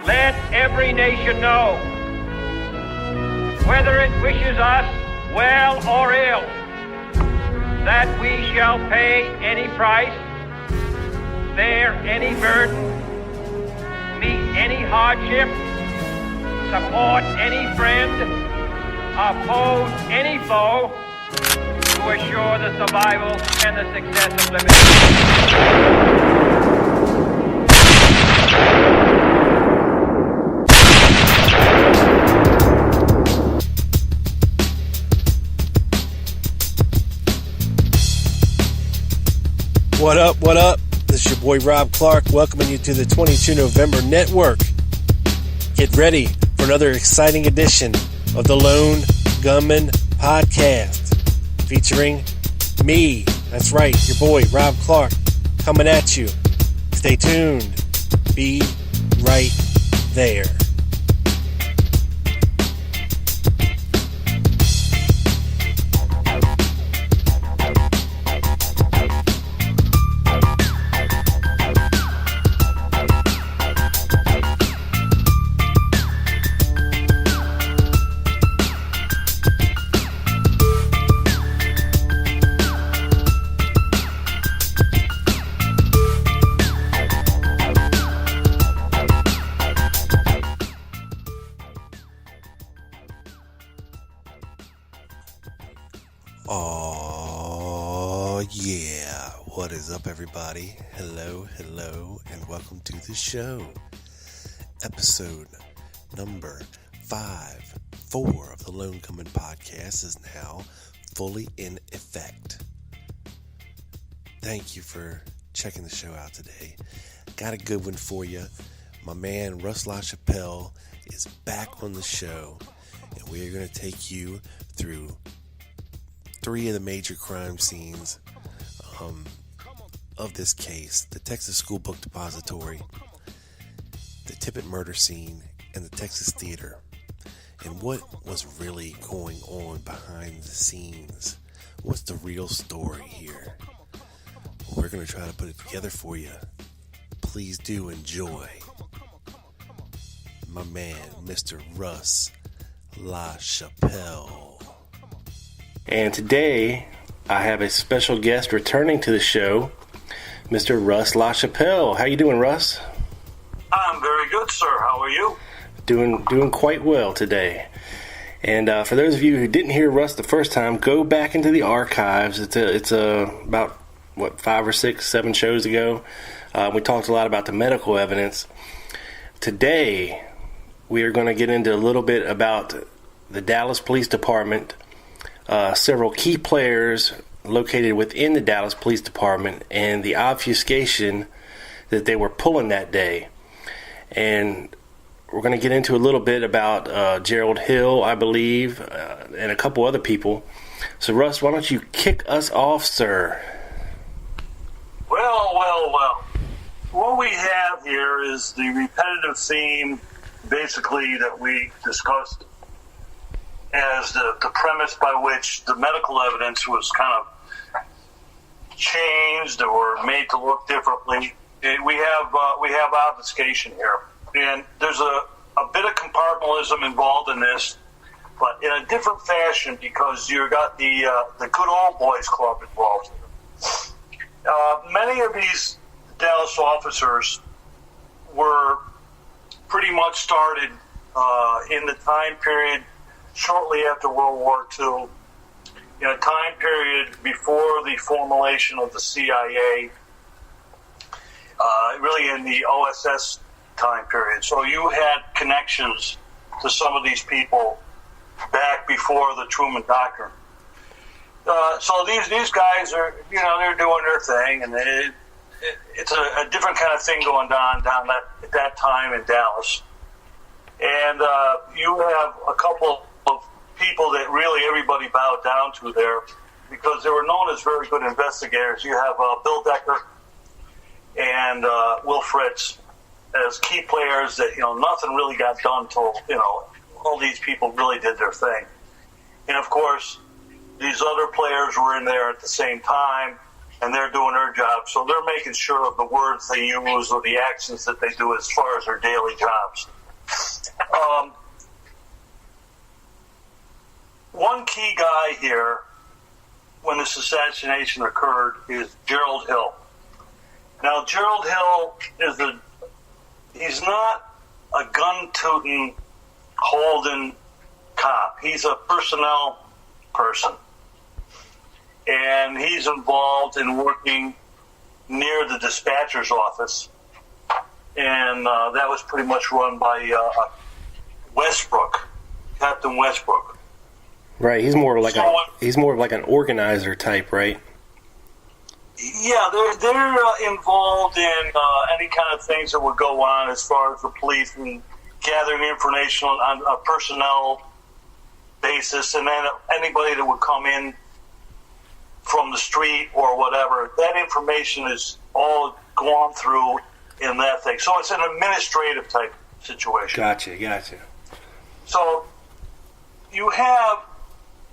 let every nation know, whether it wishes us well or ill, that we shall pay any price, bear any burden, meet any hardship, support any friend, oppose any foe, to assure the survival and the success of liberty. What up, what up? This is your boy Rob Clark welcoming you to the 22 November Network. Get ready for another exciting edition of the Lone Gunman Podcast featuring me. That's right, your boy Rob Clark coming at you. Stay tuned. Be right there. Oh yeah, what is up everybody? Hello, and welcome to the show. Episode number 4 of the Lone Gunman Podcast is now fully in effect. Thank you for checking the show out today. Got a good one for you. My man Russ LaChapelle is back on the show, and we are going to take you through 3 of the major crime scenes of this case: the Texas School Book Depository, the Tippit murder scene, and the Texas Theater. And what was really going on behind the scenes? What's the real story here? Well, we're going to try to put it together for you. Please do enjoy my man, Mr. Russ LaChapelle. And today, I have a special guest returning to the show, Mr. Russ LaChapelle. How you doing, Russ? I'm very good, sir. How are you? Doing quite well today. And for those of you who didn't hear Russ the first time, go back into the archives. It's about 5 or 6, 7 shows ago. We talked a lot about the medical evidence. Today, we are going to get into a little bit about the Dallas Police Department. Several key players located within the Dallas Police Department and the obfuscation that they were pulling that day. And we're going to get into a little bit about Gerald Hill, I believe, and a couple other people. So, Russ, why don't you kick us off, sir? Well. What we have here is the repetitive theme, basically, that we discussed as the premise by which the medical evidence was kind of changed or made to look differently. We have obfuscation here, and there's a bit of compartmentalism involved in this, but in a different fashion because you got the good old boys club involved. Many of these Dallas officers were pretty much started in the time period shortly after World War II, in a time period before the formulation of the CIA, really in the OSS time period. So you had connections to some of these people back before the Truman Doctrine. So these guys are, they're doing their thing, and it's a different kind of thing going down at that time in Dallas. And you have a couple of people that really everybody bowed down to there because they were known as very good investigators. You have Bill Decker and Will Fritz as key players that, nothing really got done until, all these people really did their thing. And, of course, these other players were in there at the same time. and they're doing their job. So they're making sure of the words they use or the actions that they do as far as their daily jobs. One key guy here when this assassination occurred is Gerald Hill. Now, Gerald Hill he's not a gun-tooting, holding cop. He's a personnel person. And he's involved in working near the dispatcher's office. And that was pretty much run by Westbrook, Captain Westbrook. Right, he's more like an organizer type, right? Yeah, they're involved in any kind of things that would go on as far as the police and gathering information on a personnel basis, and then anybody that would come in from the street or whatever, that information is all gone through in that thing. So it's an administrative type situation. Gotcha. So you have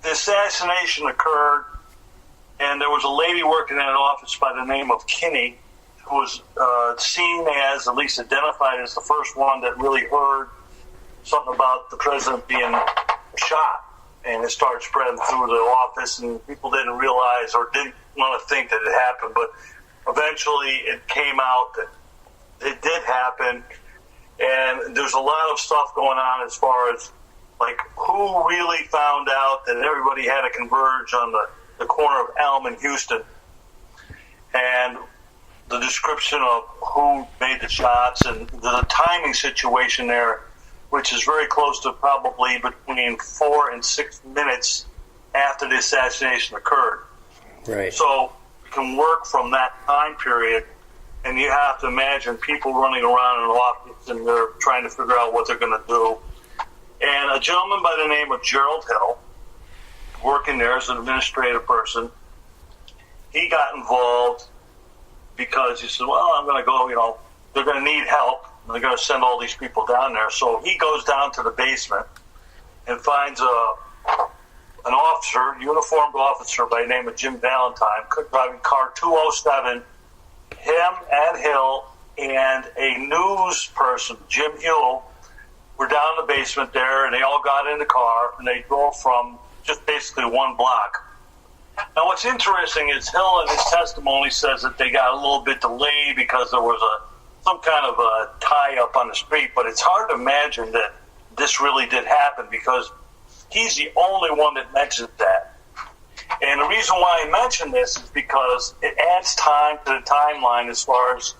the assassination occurred, and there was a lady working in an office by the name of Kinney, who was seen as, at least identified as, the first one that really heard something about the president being shot. And it started spreading through the office, and people didn't realize or didn't want to think that it happened. But eventually it came out that it did happen, and there's a lot of stuff going on as far as like who really found out that everybody had to converge on the corner of Elm and Houston, and the description of who made the shots and the timing situation there, which is very close to probably between 4 and 6 minutes after the assassination occurred. Right. So you can work from that time period, and you have to imagine people running around in the office and they're trying to figure out what they're going to do. And a gentleman by the name of Gerald Hill, working there as an administrative person, he got involved because he said, well, I'm going to go, they're going to need help. They're going to send all these people down there. So he goes down to the basement and finds an officer, uniformed officer by the name of Jim Valentine, driving car 207. Him and Hill and a news person, Jim Hill, were down in the basement there, and they all got in the car, and they drove from just basically one block. Now, what's interesting is Hill in his testimony says that they got a little bit delayed because there was some kind of a tie-up on the street, but it's hard to imagine that this really did happen because he's the only one that mentions that. And the reason why I mention this is because it adds time to the timeline as far as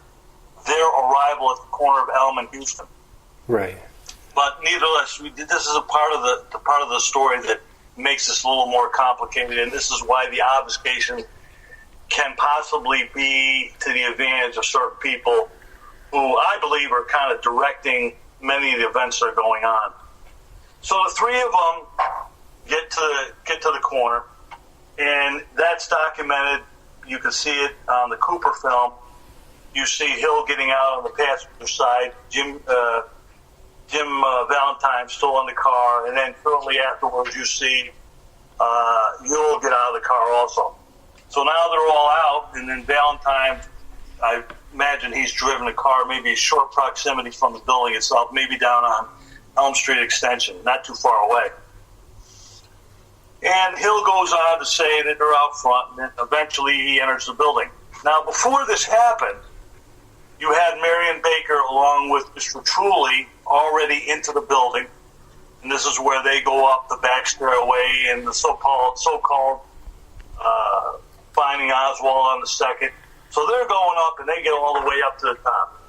their arrival at the corner of Elm and Houston. Right. But nevertheless, this is a part of the story that makes this a little more complicated, and this is why the obfuscation can possibly be to the advantage of certain people who I believe are kind of directing many of the events that are going on. So the three of them get to the corner, and that's documented. You can see it on the Cooper film. You see Hill getting out on the passenger side, Jim Valentine still in the car, and then shortly afterwards you see Ewell get out of the car also. So now they're all out, and then Valentine, I imagine he's driven a car maybe a short proximity from the building itself, maybe down on Elm Street Extension, not too far away. And Hill goes on to say that they're out front, and then eventually he enters the building. Now, before this happened, you had Marion Baker along with Mr. Truly already into the building, and this is where they go up the back stairway and the so-called finding Oswald on the second. So they're going up, and they get all the way up to the top.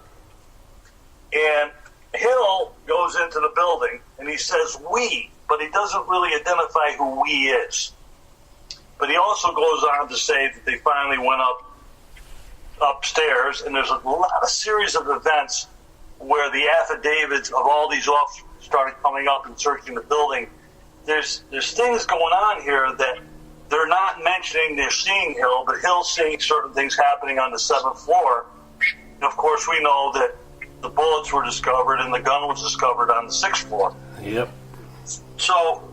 And Hill goes into the building, and he says we, but he doesn't really identify who we is. But he also goes on to say that they finally went upstairs, and there's a series of events where the affidavits of all these officers started coming up and searching the building. There's things going on here that they're not mentioning. They're seeing Hill, but Hill's seeing certain things happening on the 7th floor. And of course, we know that the bullets were discovered and the gun was discovered on the 6th floor. Yep. So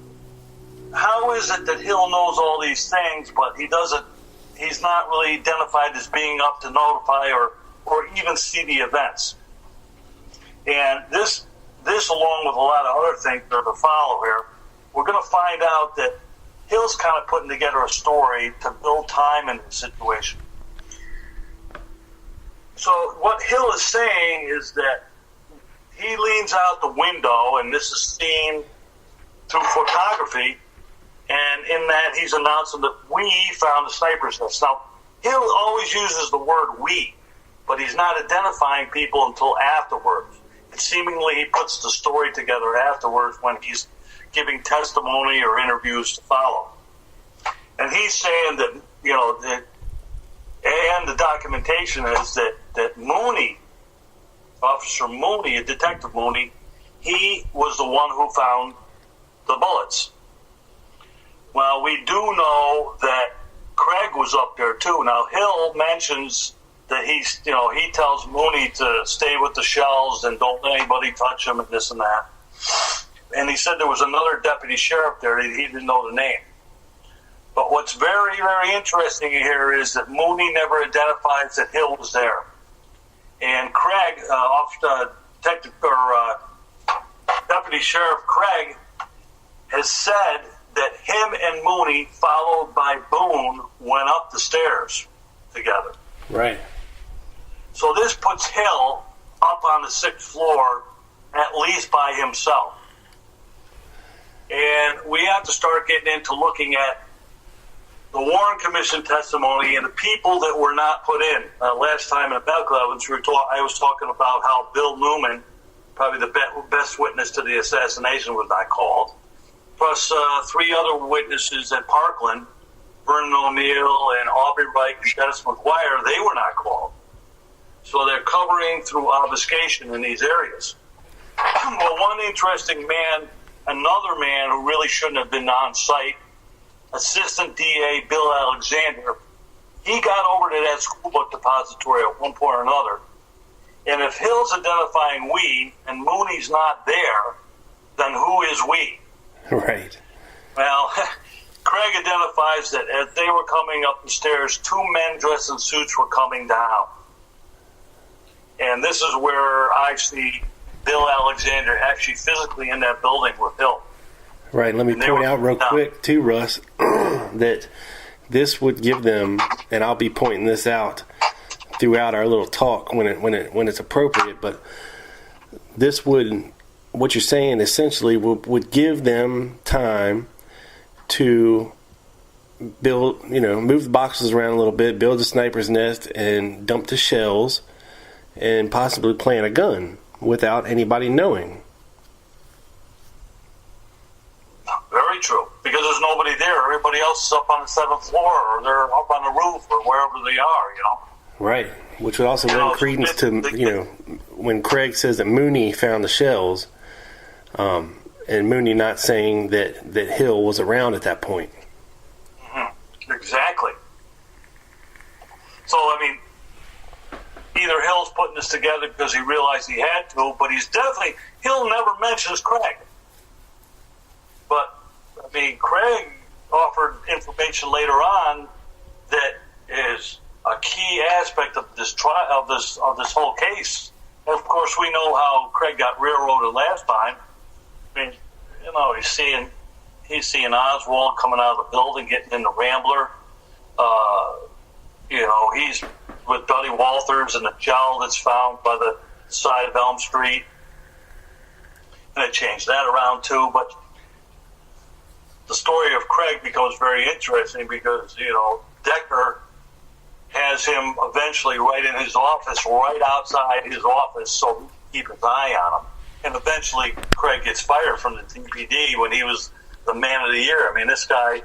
how is it that Hill knows all these things, but he doesn't he's not really identified as being up to notify or even see the events. And this along with a lot of other things that are to follow here, we're going to find out that Hill's kind of putting together a story to build time in the situation. So what Hill is saying is that he leans out the window, and this is seen through photography, and in that he's announcing that we found the sniper's nest. Now, Hill always uses the word we, but he's not identifying people until afterwards. And seemingly he puts the story together afterwards when he's giving testimony or interviews to follow. And he's saying that, and the documentation is that Mooney, Officer Mooney, Detective Mooney, he was the one who found the bullets. Well, we do know that Craig was up there too. Now, Hill mentions that he tells Mooney to stay with the shells and don't let anybody touch him and this and that. And he said there was another deputy sheriff there. He didn't know the name. But what's very, very interesting here is that Mooney never identifies that Hill was there. And Craig, Deputy Sheriff Craig, has said that him and Mooney, followed by Boone, went up the stairs together. Right. So this puts Hill up on the 6th floor, at least by himself. And we have to start getting into looking at the Warren Commission testimony and the people that were not put in. Last time in the medical evidence, I was talking about how Bill Newman, probably the best witness to the assassination, was not called. Plus 3 other witnesses at Parkland, Vernon O'Neill and Aubrey Wright and Dennis McGuire, they were not called. So they're covering through obfuscation in these areas. Well, one interesting man, another man who really shouldn't have been on site, Assistant DA Bill Alexander, he got over to that school book depository at one point or another. And if Hill's identifying we and Mooney's not there, then who is we? Right. Well, Craig identifies that as they were coming up the stairs, 2 men dressed in suits were coming down. And this is where I see Bill Alexander actually physically in that building with Hill. Right. Let me point out real quick, too, Russ, that this would give them, and I'll be pointing this out throughout our little talk when it's appropriate, but this would, what you're saying essentially would give them time to build, move the boxes around a little bit, build a sniper's nest, and dump the shells, and possibly plant a gun without anybody knowing. Very true, because there's nobody there. Everybody else is up on the 7th floor, or they're up on the roof, or wherever they are, Right, which would also lend credence to, when Craig says that Mooney found the shells, and Mooney not saying that Hill was around at that point. Mm-hmm. Exactly. So, either Hill's putting this together because he realized he had to, but Hill never mentions Craig. But, Craig offered information later on that is a key aspect of this trial, of this whole case. And of course, we know how Craig got railroaded last time. He's seeing Oswald coming out of the building, getting in the Rambler. He's with Dudley Walters and the gel that's found by the side of Elm Street. And they changed that around too, but the story of Craig becomes very interesting because, Decker has him eventually right in his office, right outside his office, so he can keep his eye on him. And eventually Craig gets fired from the TSBD when he was the man of the year. This guy,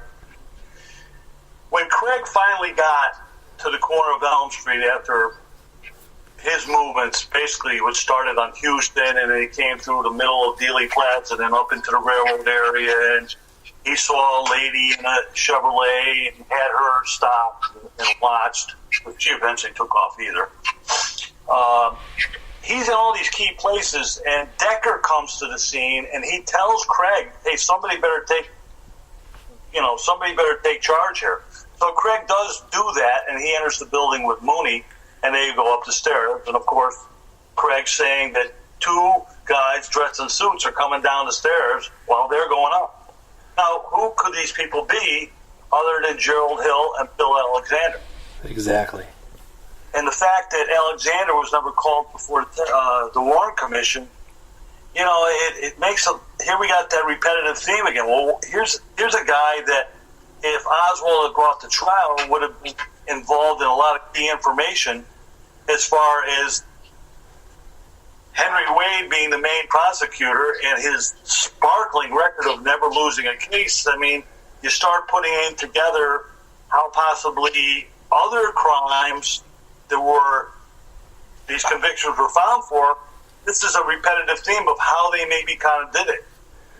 when Craig finally got to the corner of Elm Street after his movements, basically, which started on Houston, and then he came through the middle of Dealey Plaza and then up into the railroad area, and he saw a lady in a Chevrolet and had her stopped and watched, but she eventually took off either. He's in all these key places, and Decker comes to the scene, and he tells Craig, "Hey, somebody better take charge here." So Craig does do that, and he enters the building with Mooney, and they go up the stairs. And, of course, Craig's saying that two guys dressed in suits are coming down the stairs while they're going up. Now, who could these people be other than Gerald Hill and Bill Alexander? Exactly. And the fact that Alexander was never called before the Warren Commission, you know, it makes here we got that repetitive theme again. Well, here's a guy that, if Oswald had brought to trial, would have been involved in a lot of key information as far as Henry Wade being the main prosecutor and his sparkling record of never losing a case. I mean, you start putting in together how possibly other crimes that were these convictions were found for. This is a repetitive theme of how they maybe kind of did it,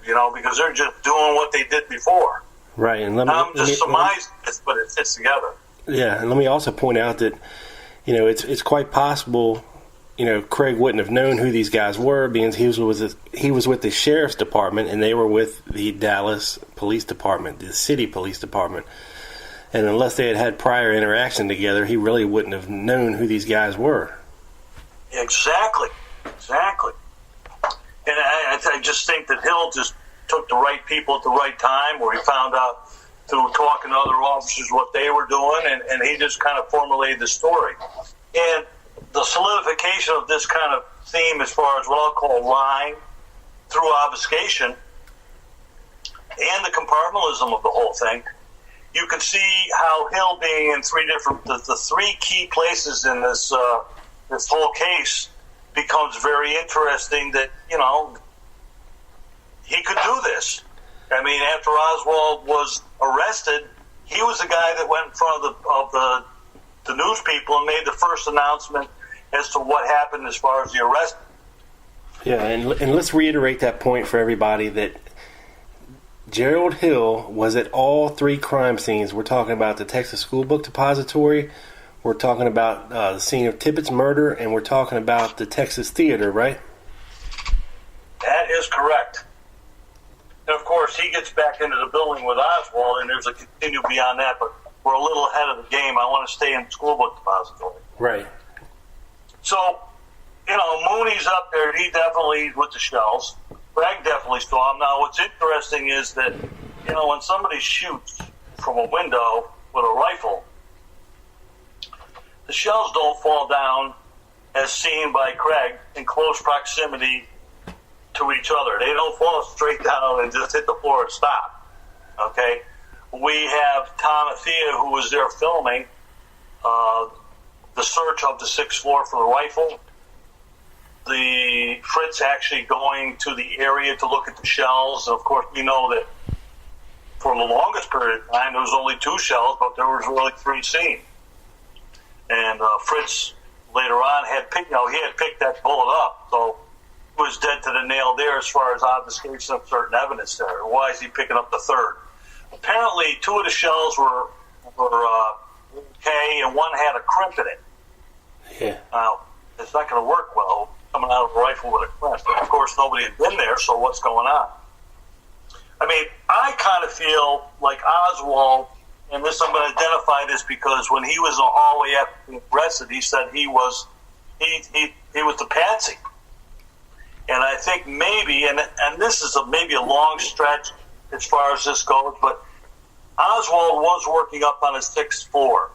you know, because they're just doing what they did before. Right, and I'm just surmising this, but it fits together. Yeah, and let me also point out that, you know, it's quite possible, you know, Craig wouldn't have known who these guys were, being he was with the sheriff's department and they were with the Dallas Police Department, the city police department. And unless they had had prior interaction together, he really wouldn't have known who these guys were. Exactly. And I just think that Hill just took the right people at the right time, where he found out through talking to other officers what they were doing, and he just kind of formulated the story. And the solidification of this kind of theme, as far as what I'll call lying through obfuscation, and the compartmentalism of the whole thing, you can see how Hill being in the three key places in this this whole case becomes very interesting. That, you know, he could do this. I mean, after Oswald was arrested, he was the guy that went in front of the news people and made the first announcement as to what happened as far as the arrest. Yeah, and let's reiterate that point for everybody, that Gerald Hill was at all three crime scenes. We're talking about the Texas School Book Depository, we're talking about the scene of Tippit's murder, and we're talking about the Texas Theater, right? That is correct. And of course, he gets back into the building with Oswald, and there's a continue beyond that, but we're a little ahead of the game. I want to stay in the School Book Depository. Right. So, you know, Mooney's up there. He definitely with the shells. Craig definitely saw him. Now, what's interesting is that, you know, when somebody shoots from a window with a rifle, the shells don't fall down as seen by Craig in close proximity to each other. They don't fall straight down and just hit the floor and stop. Okay? We have Tom Athea, who was there filming the search of the sixth floor for the rifle. The Fritz actually going to the area to look at the shells. And of course, we know that for the longest period of time, there was only two shells, but there was really three seen. And Fritz later on he had picked that bullet up, so he was dead to the nail there as far as obfuscation of certain evidence there. Why is he picking up the third? Apparently, two of the shells were okay, and one had a crimp in it. Yeah. Now, it's not going to work well coming out of a rifle with a crimp. But of course, nobody had been there, so what's going on? I mean, I kind of feel like Oswald, and this I'm going to identify this because when he was in the hallway after being arrested, he said he was the patsy. And I think maybe, and this is maybe a long stretch as far as this goes, but Oswald was working up on his sixth floor.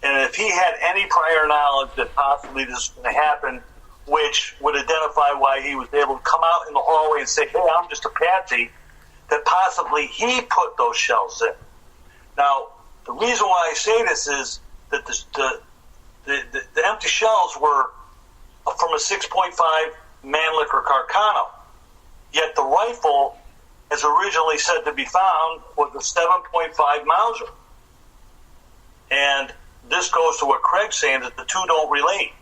And if he had any prior knowledge that possibly this was going to happen, which would identify why he was able to come out in the hallway and say, hey, I'm just a patsy, that possibly he put those shells in. Now, the reason why I say this is that the empty shells were from a 6.5 Mannlicher Carcano, yet the rifle, as originally said to be found, was a 7.5 Mauser. And this goes to what Craig's saying, that the two don't relate.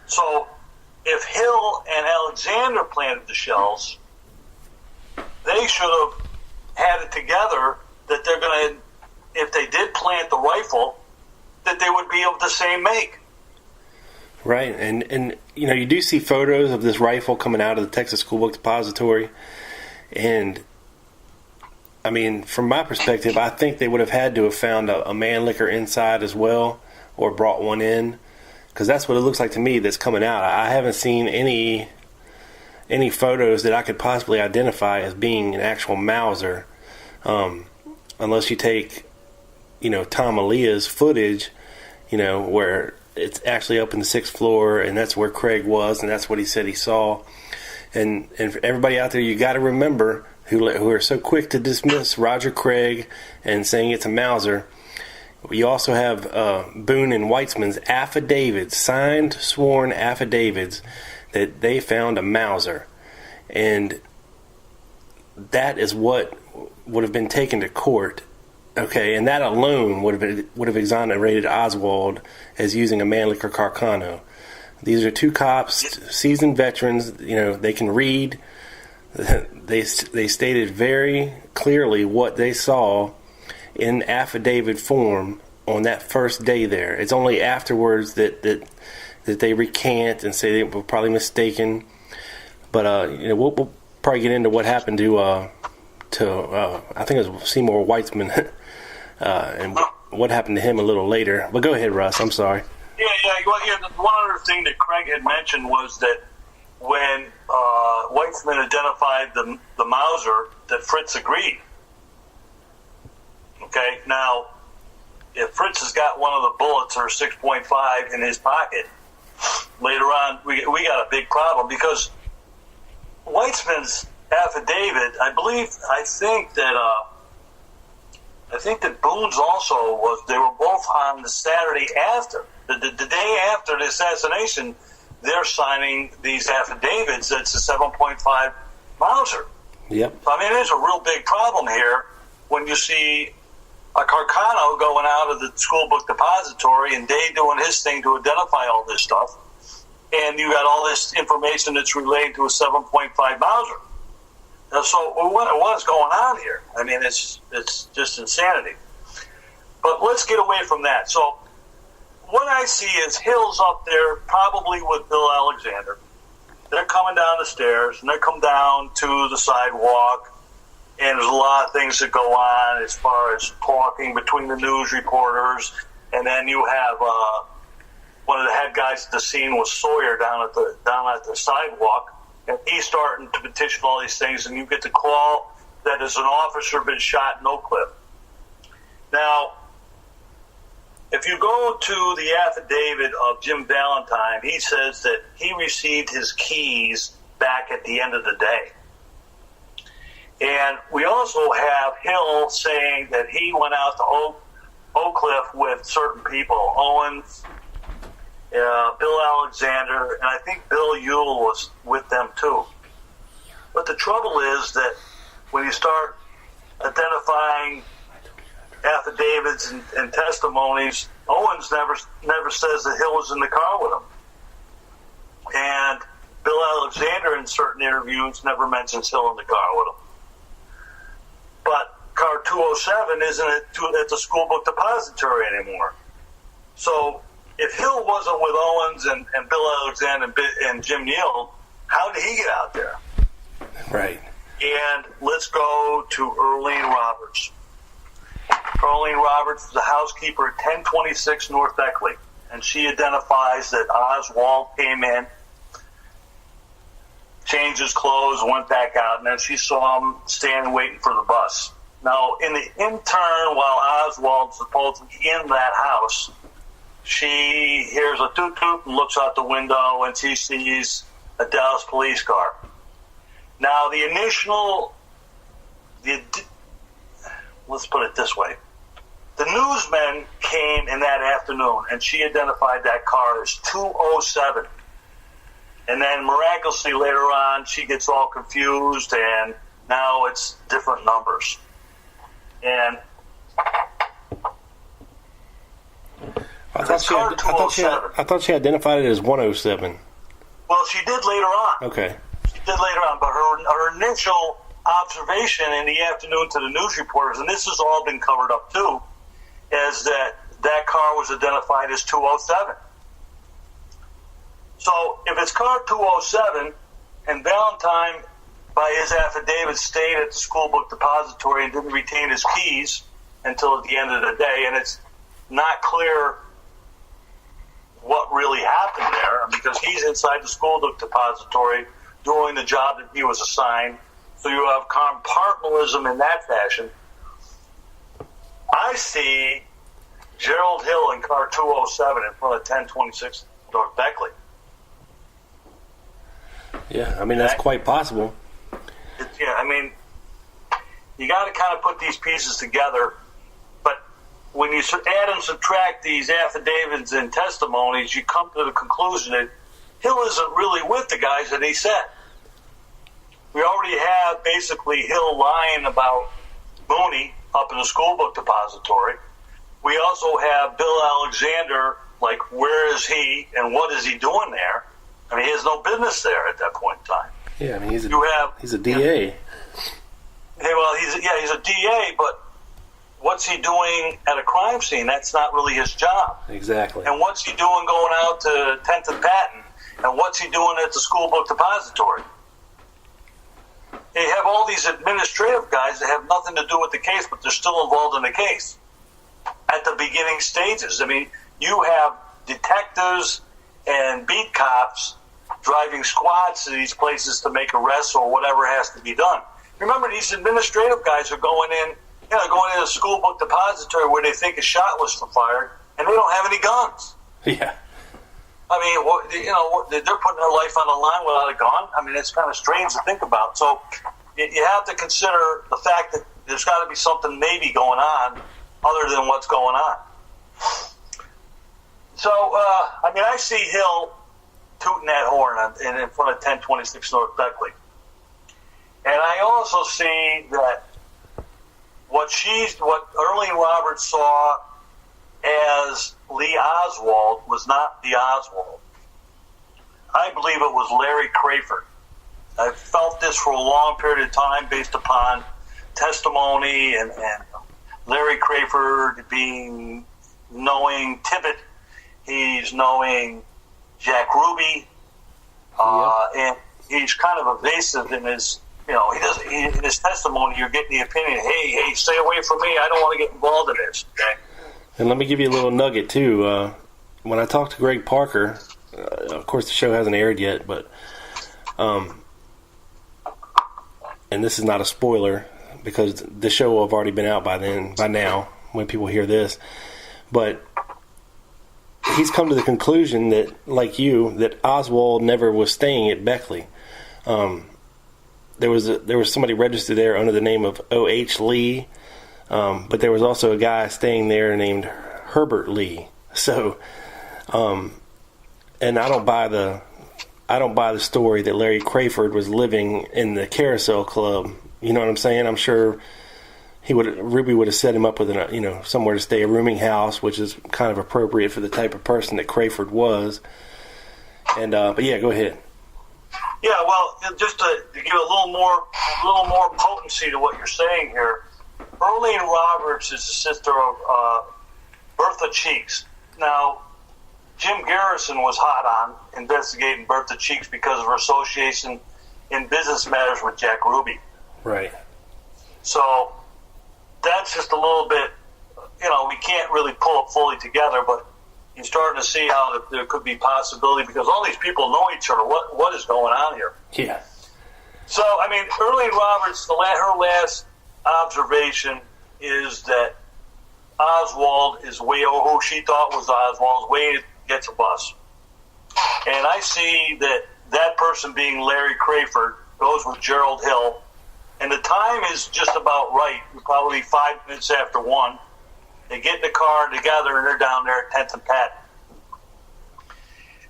So, if Hill and Alexander planted the shells, they should have had it together that they're going to, if they did plant the rifle, that they would be of the same make. Right, and you know, you do see photos of this rifle coming out of the Texas School Book Depository, and I mean, from my perspective, I think they would have had to have found a Mannlicher inside as well, or brought one in, because that's what it looks like to me that's coming out. I haven't seen any photos that I could possibly identify as being an actual Mauser, unless you take, Tom Alia's footage, where it's actually up in the 6th floor, and that's where Craig was, and that's what he said he saw. And for everybody out there, you got to remember, who are so quick to dismiss Roger Craig and saying it's a Mauser, you also have Boone and Weitzman's affidavits, signed, sworn affidavits, that they found a Mauser. And that is what would have been taken to court. Okay, and that alone would have exonerated Oswald as using a Mannlicher Carcano. These are two cops, seasoned veterans. They can read. They stated very clearly what they saw in affidavit form on that first day there. It's only afterwards that they recant and say they were probably mistaken. But we'll probably get into what happened to I think it was Seymour Weitzman. And what happened to him a little later. But go ahead, Russ. I'm sorry. Yeah. One other thing that Craig had mentioned was that when Weitzman identified the Mauser, that Fritz agreed. Okay, now, if Fritz has got one of the bullets or 6.5 in his pocket, later on we got a big problem, because Weitzman's affidavit, I think that Boone's also was. They were both on the Saturday after, the day after the assassination. They're signing these affidavits. It's a 7.5 Mauser. Yep. So, I mean, there's a real big problem here when you see a Carcano going out of the school book depository and Day doing his thing to identify all this stuff, and you got all this information that's related to a 7.5 Mauser. So what's going on here? I mean, it's just insanity. But let's get away from that. So what I see is Hill's up there, probably with Bill Alexander. They're coming down the stairs, and they come down to the sidewalk, and there's a lot of things that go on as far as talking between the news reporters, and then you have one of the head guys at the scene was Sawyer down at the sidewalk. And he's starting to petition all these things, and you get the call that there's an officer been shot in Oak Cliff. Now, if you go to the affidavit of Jim Valentine, he says that he received his keys back at the end of the day. And we also have Hill saying that he went out to Oak Cliff with certain people, Owens, Bill Alexander, and I think Bill Ewell was with them too. But the trouble is that when you start identifying affidavits and testimonies, Owens never says that Hill was in the car with him. And Bill Alexander in certain interviews never mentions Hill in the car with him. But car 207 isn't at the school book depository anymore. So if Hill wasn't with Owens and Bill Alexander and Jim Neal, how did he get out there? Right. And let's go to Earlene Roberts. Earlene Roberts is a housekeeper at 1026 North Beckley, and she identifies that Oswald came in, changed his clothes, went back out, and then she saw him standing waiting for the bus. Now, in the intern, while Oswald's supposedly in that house, she hears a toot-toot and looks out the window, and she sees a Dallas police car. Now, let's put it this way. The newsmen came in that afternoon, and she identified that car as 207. And then miraculously later on, she gets all confused, and now it's different numbers. And I thought she identified it as 107. Well, she did later on. Okay. She did later on, but her initial observation in the afternoon to the news reporters, and this has all been covered up too, is that car was identified as 207. So if it's car 207 and Valentine by his affidavit, stayed at the school book depository and didn't retain his keys until at the end of the day. And it's not clear what really happened there, because he's inside the school book depository doing the job that he was assigned. So you have compartmentalism in that fashion. I see Gerald Hill in car 207 in front of 1026 North Beckley. Yeah, I mean, that's quite possible. Yeah, I mean, you got to kind of put these pieces together. But when you add and subtract these affidavits and testimonies, you come to the conclusion that Hill isn't really with the guys that he said. We already have basically Hill lying about Mooney up in the school book depository. We also have Bill Alexander, like, where is he and what is he doing there? I mean, he has no business there at that point in time. Yeah, I mean, he's a DA. Yeah, well, he's a DA, but what's he doing at a crime scene? That's not really his job. Exactly. And what's he doing going out to 10th and Patton? And what's he doing at the school book depository? They have all these administrative guys that have nothing to do with the case, but they're still involved in the case at the beginning stages. I mean, you have detectives and beat cops driving squads to these places to make arrests or whatever has to be done. Remember, these administrative guys are going in the school book depository where they think a shot was fired, and they don't have any guns. Yeah. I mean, they're putting their life on the line without a gun. I mean, it's kind of strange to think about. So you have to consider the fact that there's got to be something maybe going on other than what's going on. So, I mean, I see Hill tooting that horn in front of 1026 North Beckley. And I also see that what Earlene Roberts saw as Lee Oswald was not Lee Oswald. I believe it was Larry Crayford. I've felt this for a long period of time based upon testimony and Larry Crayford knowing Tippit. He's knowing Jack Ruby. And he's kind of evasive in his, in his testimony. You're getting the opinion, hey, stay away from me. I don't want to get involved in this. Okay. And let me give you a little nugget, too. When I talked to Greg Parker, of course the show hasn't aired yet, but, and this is not a spoiler, because the show will have already been out by now, when people hear this, but he's come to the conclusion that, like you, that Oswald never was staying at Beckley. There was somebody registered there under the name of O.H. Lee, but there was also a guy staying there named Herbert Lee. So, and I don't buy the story that Larry Crayford was living in the Carousel Club. You know what I'm saying? I'm sure Ruby would have set him up with somewhere to stay, a rooming house, which is kind of appropriate for the type of person that Crayford was. And but yeah, go ahead. Yeah, well, just to give a little more potency to what you're saying here, Earlene Roberts is the sister of Bertha Cheeks. Now, Jim Garrison was hot on investigating Bertha Cheeks because of her association in business matters with Jack Ruby. Right. So that's just a little bit, we can't really pull it fully together, but you're starting to see how there could be possibility because all these people know each other. What is going on here? Yeah. So, I mean, Earlene Roberts, her last observation is that Oswald is who she thought was Oswald, way gets a bus. And I see that person being Larry Crayford goes with Gerald Hill. And the time is just about right, probably 5 minutes after 1. They get in the car together, and they're down there at 10th and Patton.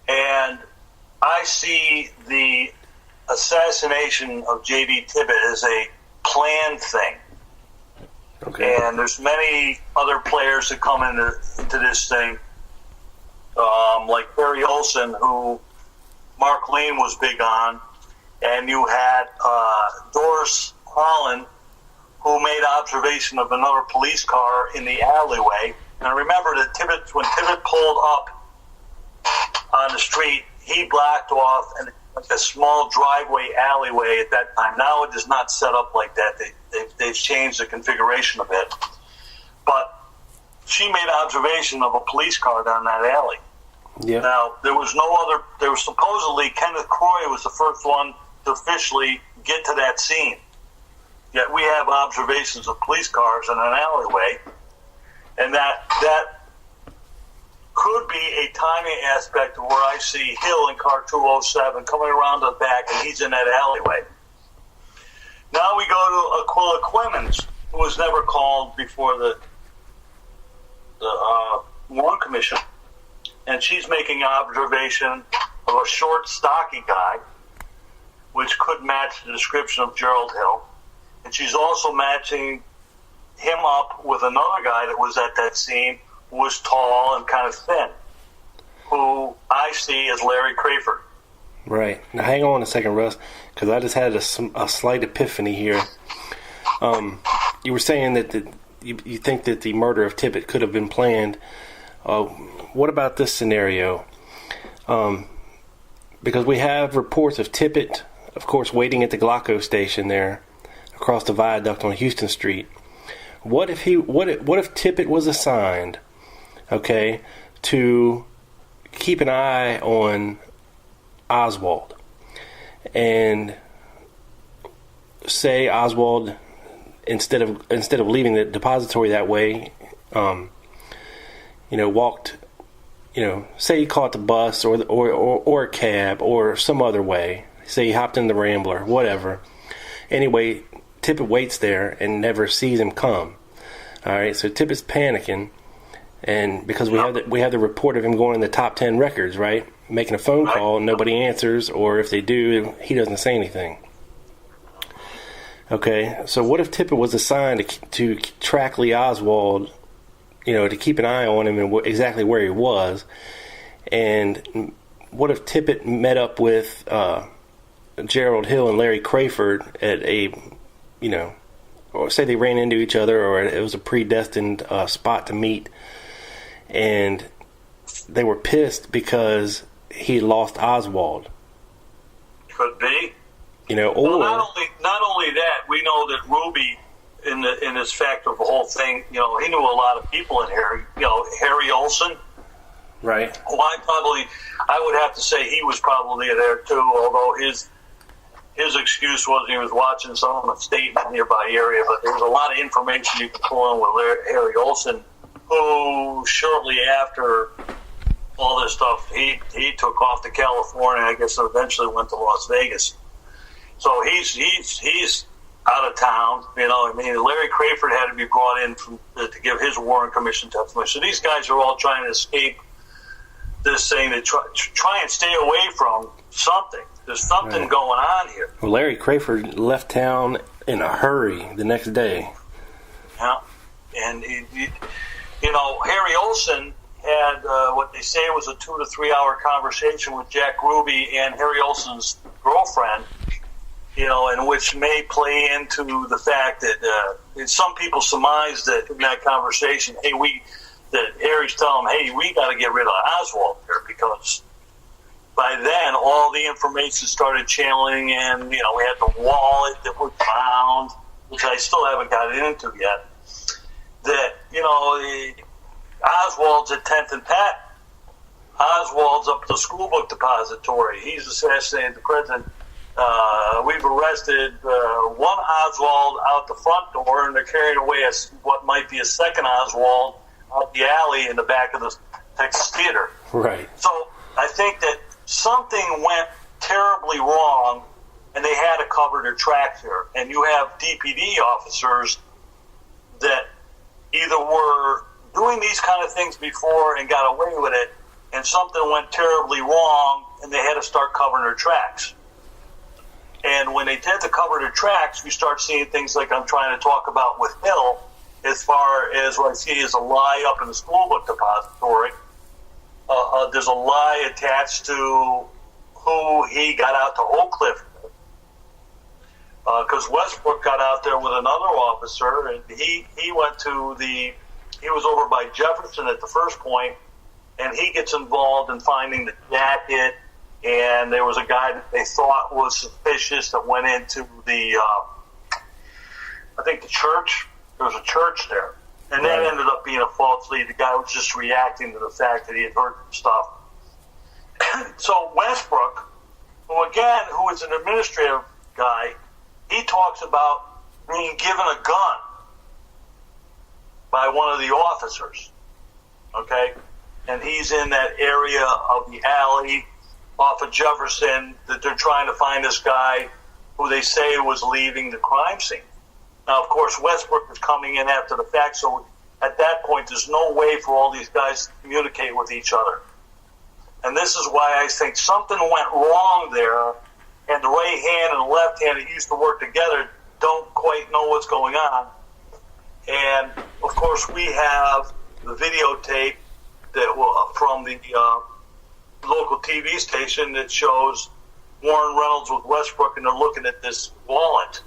And I see the assassination of J.B. Tippit as a planned thing. Okay. And there's many other players that come into this thing, like Barry Olson, who Mark Lane was big on, and you had Doris Holland, who made observation of another police car in the alleyway. And I remember that when Tippit pulled up on the street, he blocked off, and a small driveway alleyway at that time. Now it is not set up like that. They've changed the configuration a bit. But she made observation of a police car down that alley. Yeah. Now, there was no other, there was supposedly Kenneth Croy was the first one to officially get to that scene. Yet we have observations of police cars in an alleyway, and that could be a timing aspect where I see Hill in car 207 coming around the back, and he's in that alleyway. Now we go to Aquila Clemens, who was never called before the Warren Commission, and she's making observation of a short, stocky guy, which could match the description of Gerald Hill. And she's also matching him up with another guy that was at that scene who was tall and kind of thin, who I see as Larry Crayford. Right. Now, hang on a second, Russ, because I just had a slight epiphany here. You were saying that you think that the murder of Tippit could have been planned. What about this scenario? Because we have reports of Tippit, of course, waiting at the Glocco station there across the viaduct on Houston Street. What if Tippit was assigned, okay, to keep an eye on Oswald, and say Oswald, instead of leaving the depository that way, walked, say he caught the bus or a cab or some other way. Say he hopped in the Rambler, whatever. Anyway, Tippit waits there and never sees him come. All right, so Tippit's panicking, and because we have the report of him going in the top 10 records, right? Making a phone call, nobody answers, or if they do, he doesn't say anything. Okay, so what if Tippit was assigned to track Lee Oswald, to keep an eye on him and exactly where he was? And what if Tippit met up with Gerald Hill and Larry Crayford at or say they ran into each other, or it was a predestined spot to meet, and they were pissed because he lost Oswald. Could be. Or well, not only that, we know that Ruby, in this fact of the whole thing, he knew a lot of people in here. Harry Olson, right? Who I would have to say he was probably there too. Although his excuse was he was watching some of the state in the nearby area, but there was a lot of information you could pull in with Harry Olson, who shortly after all this stuff, he took off to California, I guess, and eventually went to Las Vegas. So he's out of town. Larry Crayford had to be brought in to give his Warren Commission testimony. So these guys are all trying to escape this thing, to try and stay away from something. There's something going on here. Well, Larry Crayford left town in a hurry the next day. Yeah, and Harry Olson had what they say was a 2 to 3 hour conversation with Jack Ruby and Harry Olson's girlfriend, in which may play into the fact that some people surmise that in that conversation, that Harry's telling them, hey, we got to get rid of Oswald here, because by then all the information started channeling in. We had the wallet that was found, which I still haven't got into yet, that, Oswald's at 10th and Patton. Oswald's up at the school book depository. He's assassinated the president. We've arrested one Oswald out the front door, and they're carrying away what might be a second Oswald out the alley in the back of the Texas Theater. Right. So I think that something went terribly wrong, and they had to cover their tracks here. And you have DPD officers that either were doing these kind of things before and got away with it, and something went terribly wrong, and they had to start covering their tracks. And when they tend to cover their tracks, you start seeing things like I'm trying to talk about with Hill, as far as what I see is a lie up in the school book depository. There's a lie attached to who he got out to Oak Cliff with. Because Westbrook got out there with another officer, and he was over by Jefferson at the first point, and he gets involved in finding the jacket and there was a guy that they thought was suspicious that went into the, I think the church. There was a church there. And that ended up being a false lead. The guy was just reacting to the fact that he had heard stuff. So Westbrook, who is an administrative guy, he talks about being given a gun by one of the officers. Okay? And he's in that area of the alley off of Jefferson that they're trying to find this guy who they say was leaving the crime scene. Now, of course, Westbrook is coming in after the fact, so at that point, there's no way for all these guys to communicate with each other. And this is why I think something went wrong there, and the right hand and the left hand that used to work together don't quite know what's going on. And, of course, we have the videotape that from the local TV station that shows Warren Reynolds with Westbrook, and they're looking at this wallet.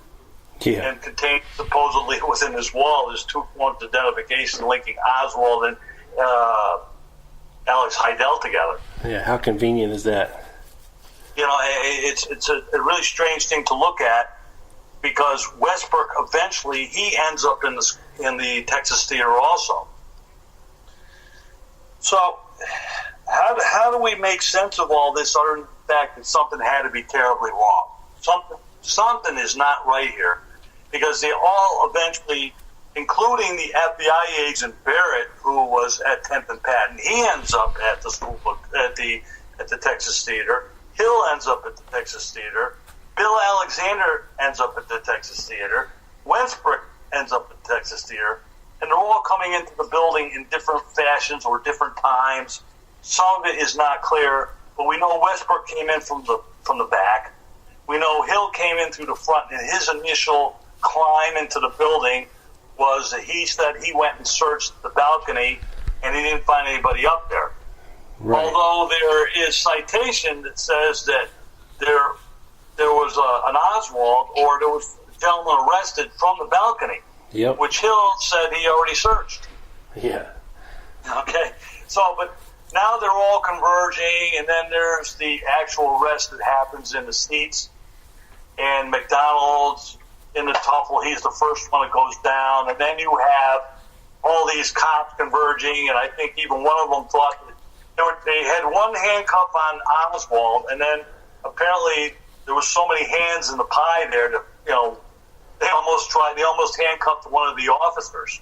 Yeah. And contained supposedly within his wall is 2 forms of identification linking Oswald and Alex Heidel together. Yeah, how convenient is that? You know, it's a really strange thing to look at, because Westbrook eventually he ends up in the Texas Theater also. So how do we make sense of all this other than the fact that something had to be terribly wrong? Something is not right here, because they all eventually, including the FBI agent Barrett, who was at 10th and Patton, he ends up at the school at the Texas Theater. Hill ends up at the Texas Theater. Bill Alexander ends up at the Texas Theater. Westbrook ends up at the Texas Theater, and they're all coming into the building in different fashions or different times. Some of it is not clear, but we know Westbrook came in from the back. We know Hill came in through the front, and his initial climb into the building was that he said he went and searched the balcony, and he didn't find anybody up there. Right. Although there is citation that says that there was an Oswald, or there was a gentleman arrested from the balcony, which Hill said he already searched. Yeah. Okay. So, but now they're all converging, and then there's the actual arrest that happens in the seats. And McDonald's in the tuffle, he's the first one that goes down. And then you have all these cops converging, and I think even one of them thought that they had one handcuff on Oswald, and then apparently there was so many hands in the pie there that, they almost handcuffed one of the officers.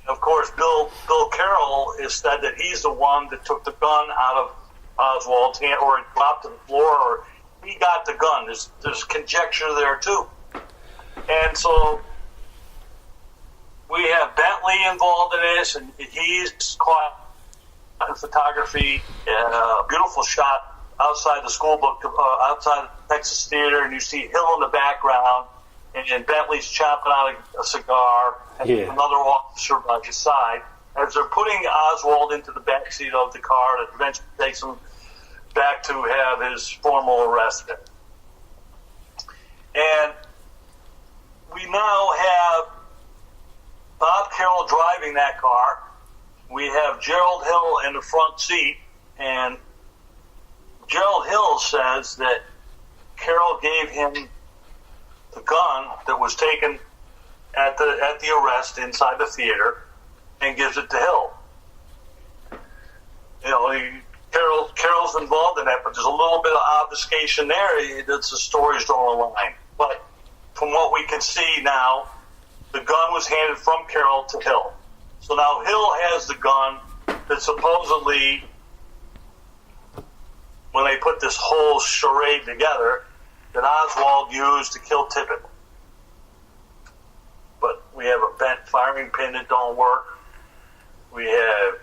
Of course, Bill Carroll has said that he's the one that took the gun out of Oswald's hand, or it dropped to the floor, or he got the gun. There's conjecture there too. And so we have Bentley involved in this, and he's caught in photography. A beautiful shot outside the school book, outside the Texas Theater, and you see Hill in the background, and Bentley's chopping out a cigar, and another officer by his side, as they're putting Oswald into the backseat of the car that eventually takes him back to have his formal arrest. And we now have Bob Carroll driving that car. We have Gerald Hill in the front seat, and Gerald Hill says that Carroll gave him the gun that was taken at the arrest inside the theater, and gives it to Hill. Carroll's involved in that, but there's a little bit of obfuscation there. The stories don't align. But from what we can see now, the gun was handed from Carroll to Hill. So now Hill has the gun that supposedly, when they put this whole charade together, that Oswald used to kill Tippit. But we have a bent firing pin that don't work. We have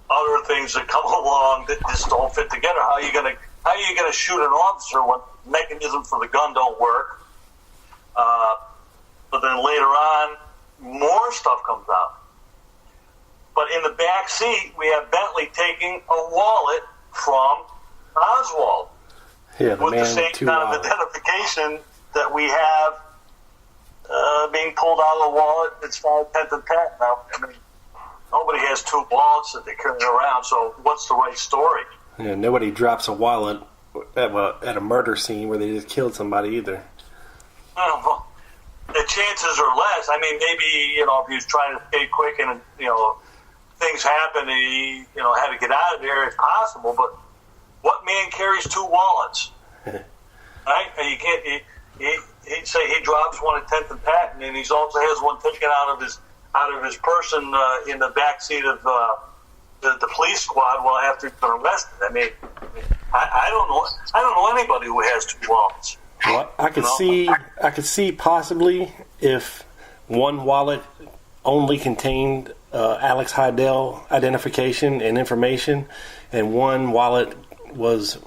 other things that come along that just don't fit together. How are you gonna shoot an officer when the mechanism for the gun don't work? But then later on, more stuff comes out. But in the back seat, we have Bentley taking a wallet from Oswald, with the same kind of identification that we have being pulled out of the wallet. It's found 10th and Patton. Now, nobody has two wallets that they carry around, so what's the right story? Yeah, nobody drops a wallet at a murder scene where they just killed somebody either. Well, the chances are less. I mean, maybe, if he was trying to escape quick and, things happen and he, had to get out of there, it's possible. But what man carries two wallets? Right? And you can't. He'd say he drops one at 10th and Patton, and he also has one taken out of his person in the back seat of the police squad while after he's been arrested. I mean, I don't know anybody who has two wallets. Well, I could see possibly if one wallet only contained Alex Heidel identification and information, and one wallet was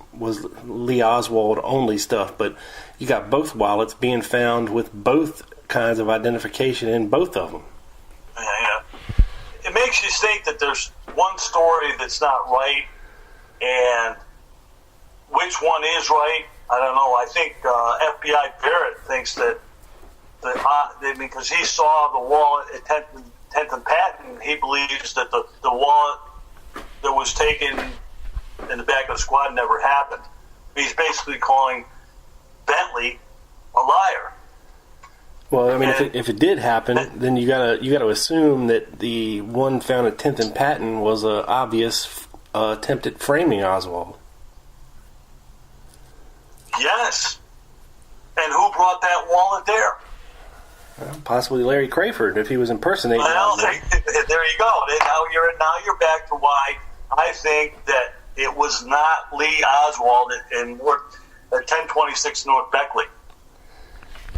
Lee Oswald only stuff. But you got both wallets being found with both kinds of identification in both of them. Yeah. It makes you think that there's one story that's not right, and which one is right, I don't know. I think FBI Barrett thinks that because he saw the wallet at 10th and Patton, he believes that the wallet that was taken in the back of the squad never happened. He's basically calling Bentley a liar. Well, I mean, if it did happen, then you gotta assume that the one found at 10th and Patton was an obvious attempt at framing Oswald. Yes. And who brought that wallet there? Possibly Larry Crayford, if he was impersonating Well, Oswald. there you go. Now you're back to why I think that it was not Lee Oswald at 1026 North Beckley.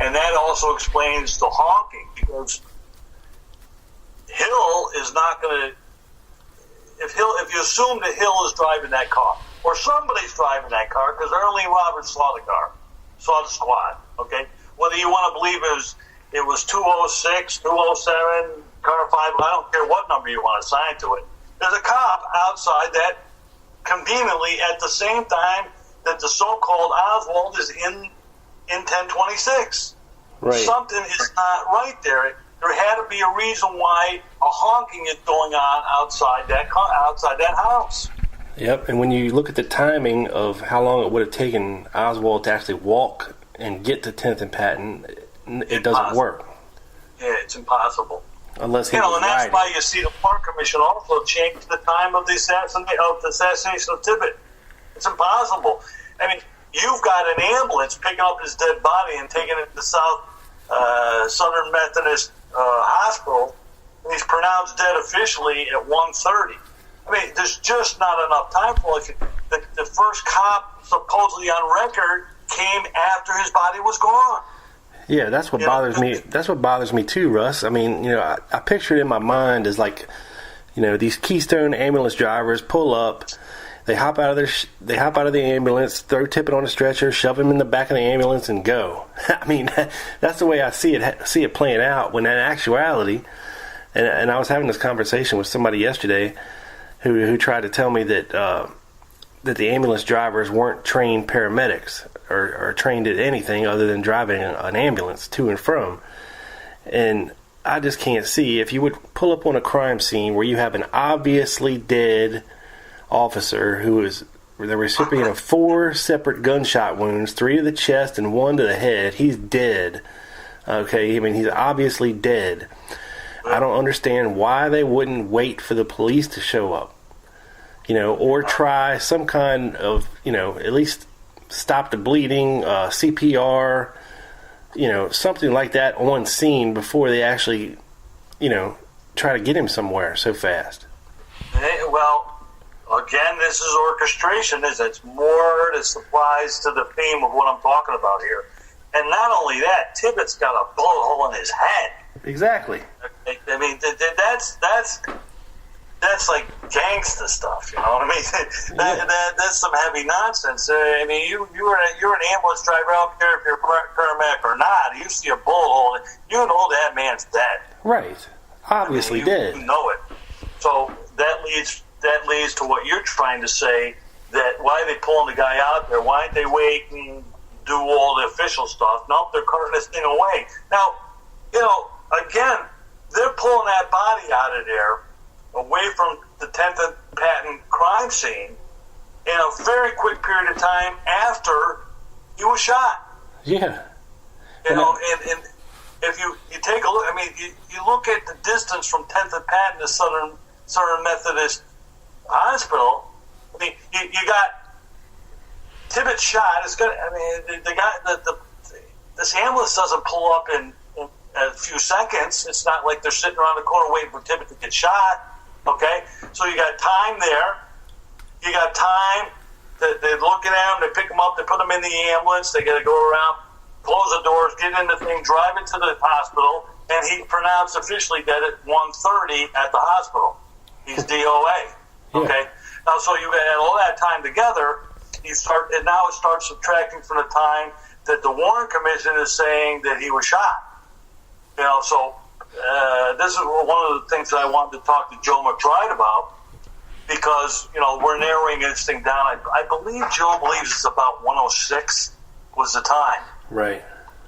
And that also explains the honking, because Hill is not going to. If you assume that Hill is driving that car, or somebody's driving that car, because Earlene Roberts saw the car, saw the squad. Okay, whether you want to believe it was 206, 207, car 5, I don't care what number you want to assign to it. There's a cop outside that conveniently at the same time that the so-called Oswald is in 1026. Right. Something is not right there. There had to be a reason why a honking is going on outside that house. Yep, and when you look at the timing of how long it would have taken Oswald to actually walk and get to 10th and Patton, it doesn't work. Yeah, it's impossible. Unless he was and that's riding. why you see the Park Commission also changed the time of the assassination of Tippit. It's impossible. I mean, you've got an ambulance picking up his dead body and taking it to Southern Methodist Hospital, and he's pronounced dead officially at 1:30. I mean, there's just not enough time for it. The first cop supposedly on record came after his body was gone. Yeah, that's what bothers me. That's what bothers me too, Russ. I mean, I picture it in my mind as like, these Keystone ambulance drivers pull up, they hop out of the ambulance, throw Tippit on a stretcher, shove him in the back of the ambulance, and go. I mean, that's the way I see it playing out. When in actuality, and I was having this conversation with somebody yesterday, who tried to tell me that the ambulance drivers weren't trained paramedics or trained at anything other than driving an ambulance to and from. And I just can't see, if you would pull up on a crime scene where you have an obviously dead officer who is the recipient of 4 separate gunshot wounds, 3 to the chest and 1 to the head. He's dead. Okay, I mean, he's obviously dead. I don't understand why they wouldn't wait for the police to show up. Or try some kind of, at least stop the bleeding, CPR, something like that on scene before they actually, try to get him somewhere so fast. Well, again, this is orchestration. It's more that applies to the theme of what I'm talking about here. And not only that, Tippit's got a bullet hole in his head. Exactly. I mean, that's like gangsta stuff, you know what I mean? That's some heavy nonsense. I mean, you're an ambulance driver. I don't care if you're a paramedic or not. You see a bullet hole, you know that man's dead. Right. Obviously dead. You know it. So that leads to what you're trying to say, that why are they pulling the guy out there? Why don't they wait and do all the official stuff? Nope, they're carting this thing away. Now, again, they're pulling that body out of there, away from the 10th and Patton crime scene, in a very quick period of time after he was shot. Yeah. You know, and if you take a look, I mean, you look at the distance from 10th and Patton to Southern Methodist Hospital. I mean, you got Tippit shot. It's good. I mean, the guy, this ambulance doesn't pull up in a few seconds. It's not like they're sitting around the corner waiting for Tippit to get shot. Okay, so you got time there. You got time. They're looking at him. They pick him up. They put him in the ambulance. They got to go around, close the doors, get in the thing, drive into the hospital, and he pronounced officially dead at 1:30 at the hospital. He's DOA. Okay, now so you add all that time together. And now it starts subtracting from the time that the Warren Commission is saying that he was shot. You know, so this is one of the things that I wanted to talk to Joe McBride about, because, you know, we're narrowing this thing down. I believe Joe believes it's about 1:06 was the time. Right.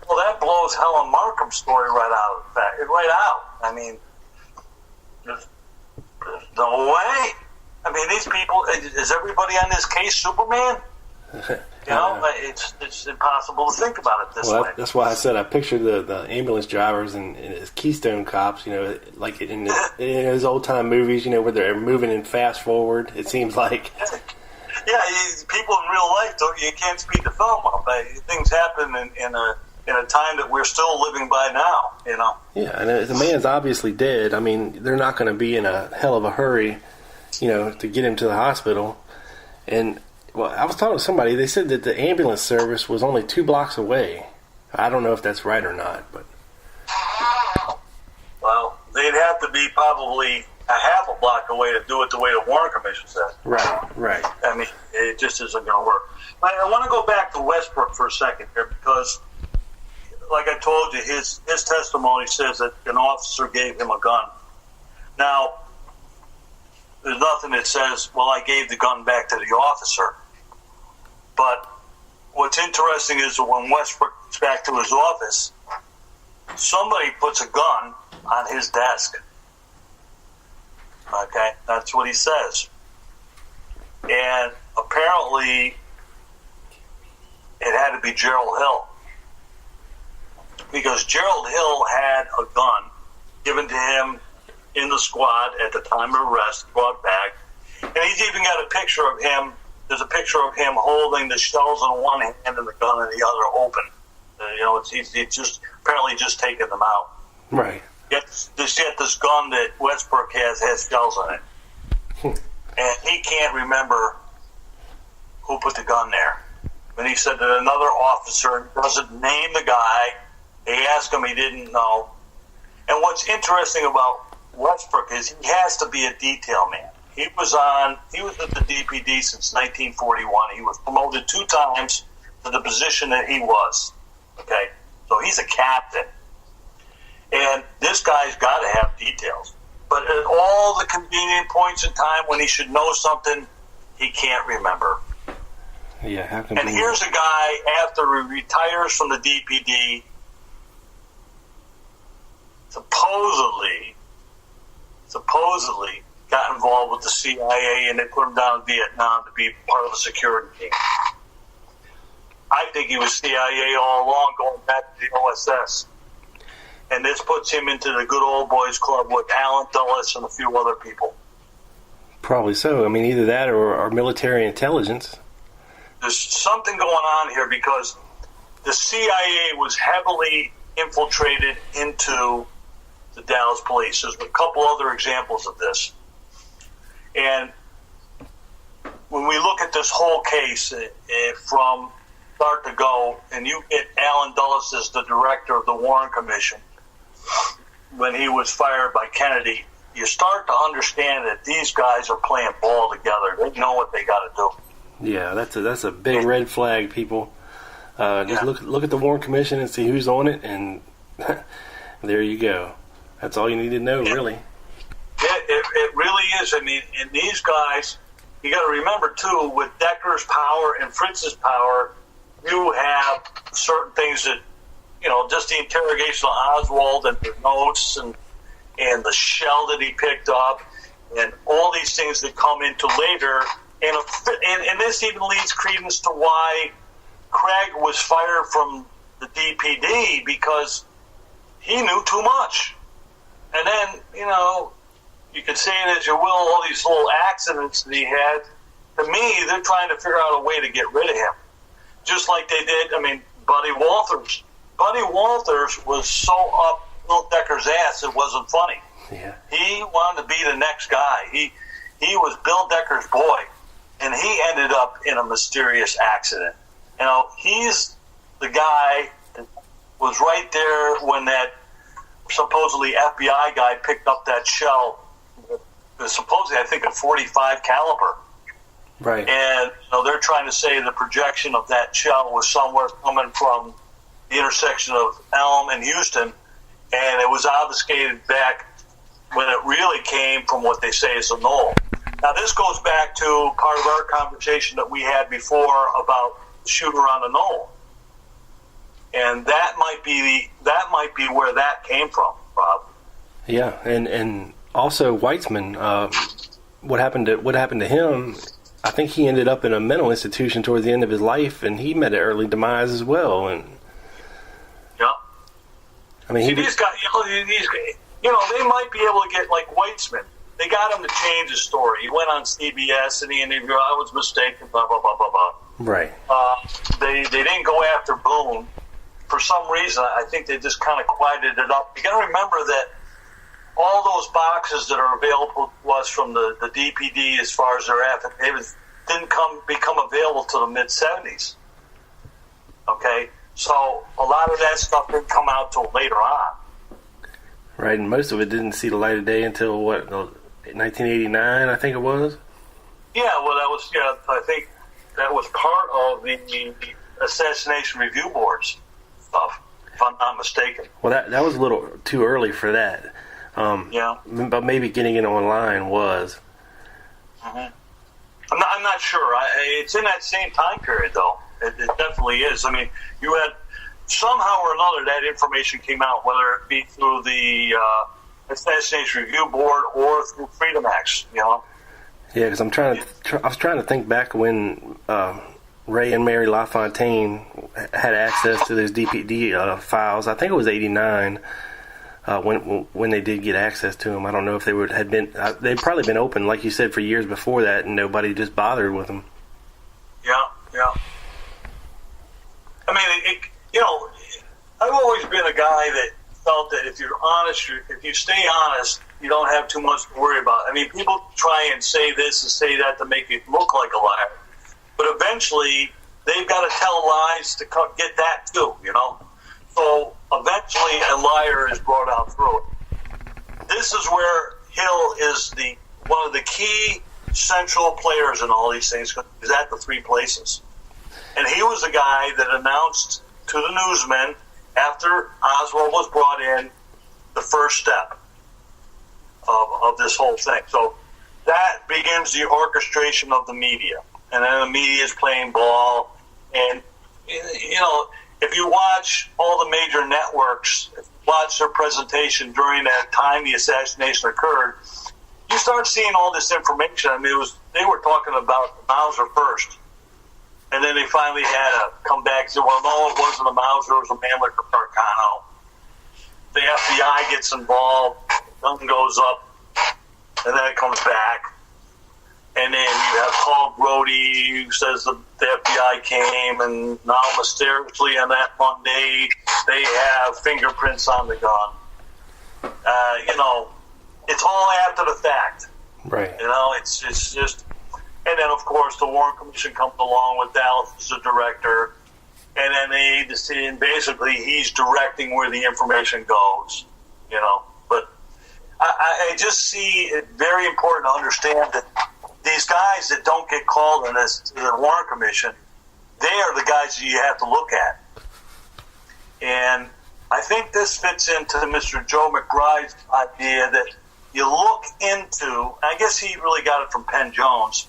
Well, that blows Helen Markham's story right out. I mean, there's no way. I mean, these people, is everybody on this case Superman? You know, it's impossible to think about it this way. That's why I said I picture the ambulance drivers and his Keystone Cops, you know, like in his old-time movies, you know, where they're moving in fast forward, it seems like. Yeah, people in real life, you can't speed the film up. Things happen in a time that we're still living by now, you know. Yeah, and the man's obviously dead. I mean, they're not going to be in a hell of a hurry, you know, to get him to the hospital. And, well, I was talking to somebody. They said that the ambulance service was only 2 blocks away. I don't know if that's right or not, but. Well, they'd have to be probably a half a block away to do it the way the Warren Commission said. Right. I mean, it just isn't going to work. I want to go back to Westbrook for a second here, because, like I told you, his testimony says that an officer gave him a gun. Now, there's nothing that says, well, I gave the gun back to the officer. But what's interesting is that when Westbrook gets back to his office, somebody puts a gun on his desk. Okay, that's what he says. And apparently it had to be Gerald Hill, because Gerald Hill had a gun given to him in the squad at the time of arrest, brought back. And he's even got a picture of him. There's a picture of him holding the shells in one hand and the gun in the other open. You know, he's just apparently just taking them out. Right. Yet this gun that Westbrook has shells in it. And he can't remember who put the gun there. And he said that another officer doesn't name the guy. They asked him, he didn't know. And what's interesting about Westbrook is he has to be a detail man. He was at the DPD since 1941. He was promoted 2 times to the position that he was. Okay? So he's a captain. And this guy's got to have details. But at all the convenient points in time when he should know something, he can't remember. Yeah, how can? And here's a guy, after he retires from the DPD, supposedly got involved with the CIA, and they put him down in Vietnam to be part of a security team. I think he was CIA all along, going back to the OSS. And this puts him into the good old boys club with Alan Dulles and a few other people. Probably so. I mean, either that or military intelligence. There's something going on here, because the CIA was heavily infiltrated into the Dallas police. There's a couple other examples of this. And when we look at this whole case from start to go, and you get Alan Dulles as the director of the Warren Commission, when he was fired by Kennedy, you start to understand that these guys are playing ball together. They know what they got to do. Yeah, that's a big red flag, people. Just look at the Warren Commission and see who's on it, and there you go. That's all you need to know, really. It really is. I mean, and these guys, you got to remember, too, with Decker's power and Fritz's power, you have certain things that, you know, just the interrogation of Oswald and the notes and the shell that he picked up and all these things that come into later. And this even leads credence to why Craig was fired from the DPD, because he knew too much. And then, you can say it as you will, all these little accidents that he had. To me, they're trying to figure out a way to get rid of him. Just like they did, Buddy Walters. Buddy Walters was so up Bill Decker's ass, it wasn't funny. Yeah. He wanted to be the next guy. He was Bill Decker's boy, and he ended up in a mysterious accident. He's the guy that was right there when that supposedly FBI guy picked up that shell, supposedly, I think, a .45 caliber. Right. And they're trying to say the projection of that shell was somewhere coming from the intersection of Elm and Houston, and it was obfuscated back when it really came from what they say is a knoll. Now, this goes back to part of our conversation that we had before about the shooter on the knoll, and that might be where that came from, Bob. Yeah, and also Weitzman. What happened to him? I think he ended up in a mental institution towards the end of his life, and he met an early demise as well. And yeah, these guys, they might be able to get like Weitzman. They got him to change his story. He went on CBS and he interviewed, I was mistaken, blah, blah, blah, blah, blah. Right. They didn't go after Boone. For some reason, I think they just kind of quieted it up. You got to remember that all those boxes that are available to us from the DPD as far as their affidavits didn't become available till the mid-'70s. Okay? So a lot of that stuff didn't come out till later on. Right, and most of it didn't see the light of day until, 1989, I think it was? Yeah, well, I think that was part of the Assassination Review Board's stuff, if I'm not mistaken. Well, that was a little too early for that. Yeah. But maybe getting it online was. Mm-hmm. I'm not sure. It's in that same time period, though. It definitely is. You had somehow or another that information came out, whether it be through the Assassination Review Board or through Freedom Acts. Yeah, because I was trying to think back when Ray and Mary LaFontaine had access to those DPD files. I think it was '89. When they did get access to them, I don't know if they'd probably been open, like you said, for years before that, and nobody just bothered with them. Yeah. I've always been a guy that felt that if you're honest, if you stay honest, you don't have too much to worry about. People try and say this and say that to make you look like a liar, but eventually they've got to tell lies to get that too, So eventually a liar is brought out through it. This is where Hill is one of the key central players in all these things, because he's at the three places. And he was the guy that announced to the newsmen after Oswald was brought in the first step of this whole thing. So that begins the orchestration of the media. And then the media is playing ball. And, if you watch all the major networks, watch their presentation during that time the assassination occurred, you start seeing all this information. They were talking about Mauser first. And then they finally had to come back and say, well, no, it wasn't a Mauser, it was a Mannlicher Carcano. The FBI gets involved, something goes up, and then it comes back. And then you have Paul Grody, who says the FBI came, and now mysteriously on that Monday, they have fingerprints on the gun. It's all after the fact. Right. It's just... And then, of course, the Warren Commission comes along with Dallas as the director, and then basically he's directing where the information goes, But I just see it very important to understand that these guys that don't get called in this to the Warren Commission, they are the guys that you have to look at. And I think this fits into Mr. Joe McBride's idea that you look into, I guess he really got it from Penn Jones,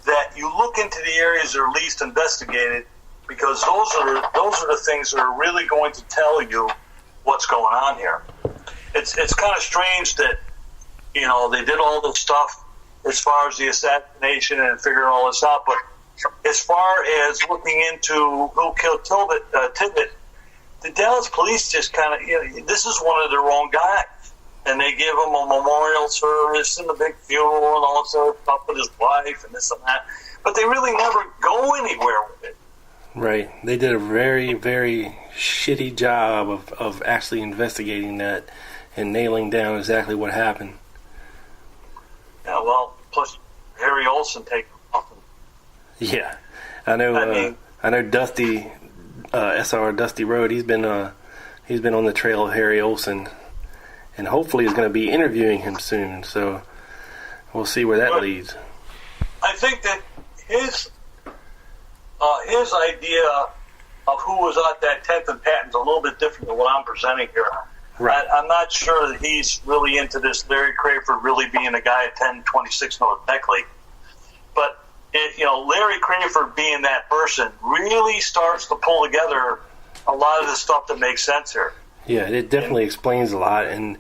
that you look into the areas that are least investigated, because those are the things that are really going to tell you what's going on here. It's kind of strange that they did all this stuff as far as the assassination and figuring all this out. But as far as looking into who killed Tippit, the Dallas police just kind of, this is one of their own guys. And they give him a memorial service and a big funeral and all this other stuff with his wife and this and that. But they really never go anywhere with it. Right. They did a very, very shitty job of actually investigating that and nailing down exactly what happened. Yeah, well, plus Harry Olsen taking off. Yeah. I know Dusty, SR Dusty Road, he's been on the trail of Harry Olsen, and hopefully is going to be interviewing him soon. So we'll see where that leads. I think that his idea of who was at that 10th and Patton's a little bit different than what I'm presenting here. Right. I'm not sure that he's really into this Larry Crayford really being a guy at 1026 North Beckley. But, Larry Crayford being that person really starts to pull together a lot of the stuff that makes sense here. Yeah, it definitely explains a lot. And,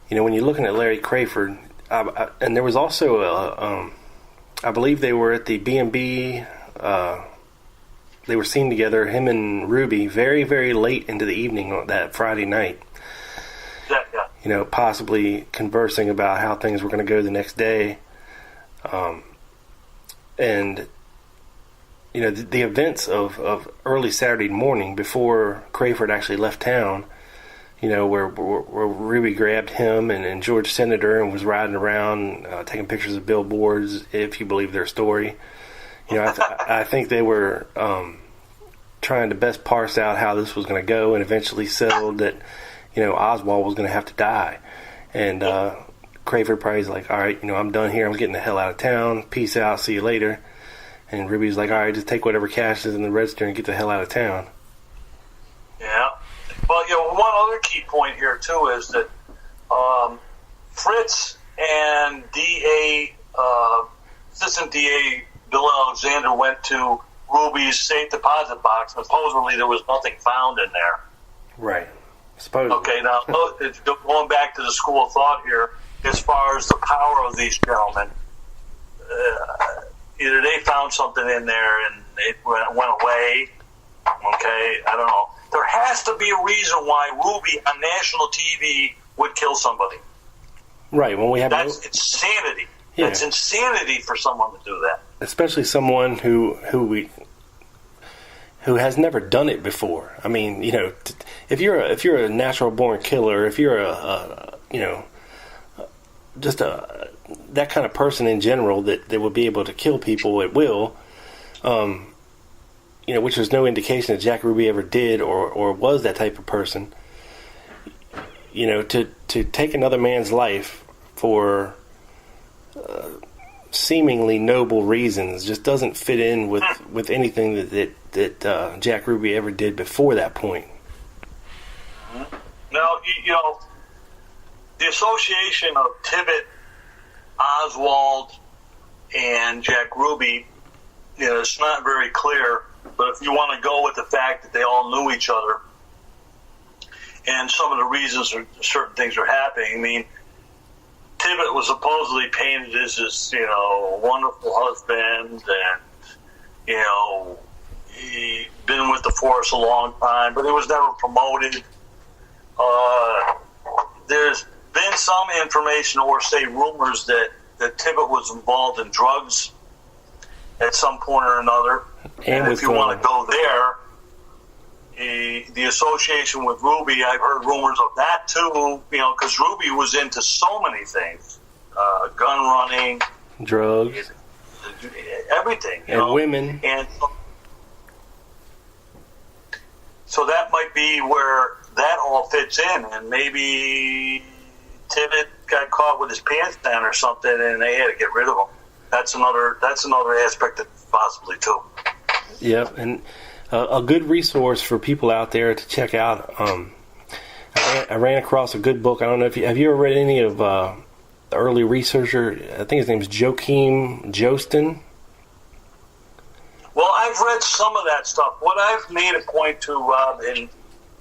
when you're looking at Larry Crayford, and there was also, I believe they were at the B&B, they were seen together, him and Ruby, very, very late into the evening on that Friday night. Yeah. Possibly conversing about how things were going to go the next day. And, the events of early Saturday morning before Crayford actually left town, where Ruby grabbed him and George Senator and was riding around taking pictures of billboards, if you believe their story. I think they were trying to best parse out how this was going to go, and eventually settled that, Oswald was going to have to die. And Crayford probably's like, all right, I'm done here. I'm getting the hell out of town. Peace out. See you later. And Ruby's like, all right, just take whatever cash is in the register and get the hell out of town. Yeah. Well, one other key point here, too, is that Fritz and Assistant DA Bill Alexander went to Ruby's safe deposit box. Supposedly there was nothing found in there. Right. Supposedly. Okay, now, going back to the school of thought here, as far as the power of these gentlemen, either they found something in there and it went away, okay, I don't know. There has to be a reason why Ruby on national TV would kill somebody. Right, when we have... That's insanity. Yeah. That's insanity for someone to do that. Especially someone who has never done it before. I mean, if you're a natural born killer, if you're that kind of person in general that would be able to kill people at will, which was no indication that Jack Ruby ever did or was that type of person. To take another man's life for seemingly noble reasons just doesn't fit in with anything that Jack Ruby ever did before that point. Now, the association of Tippit, Oswald, and Jack Ruby, it's not very clear, but if you want to go with the fact that they all knew each other and some of the reasons certain things are happening, I mean, Tippit was supposedly painted as this, wonderful husband, and, he'd been with the force a long time, but he was never promoted. There's been some information or, say, rumors that Tippit was involved in drugs at some point or another. And if you want to go there, the association with Ruby, I've heard rumors of that too, because Ruby was into so many things. Gun running. Drugs. Everything. And women. And so that might be where that all fits in, and maybe Tippit got caught with his pants down or something, and they had to get rid of him. That's another aspect of possibly too. Yep, and a good resource for people out there to check out. I ran across a good book. I don't know if have you ever read any of the early researcher? I think his name is Joachim Joosten. Well, I've read some of that stuff. What I've made a point to, Rob, in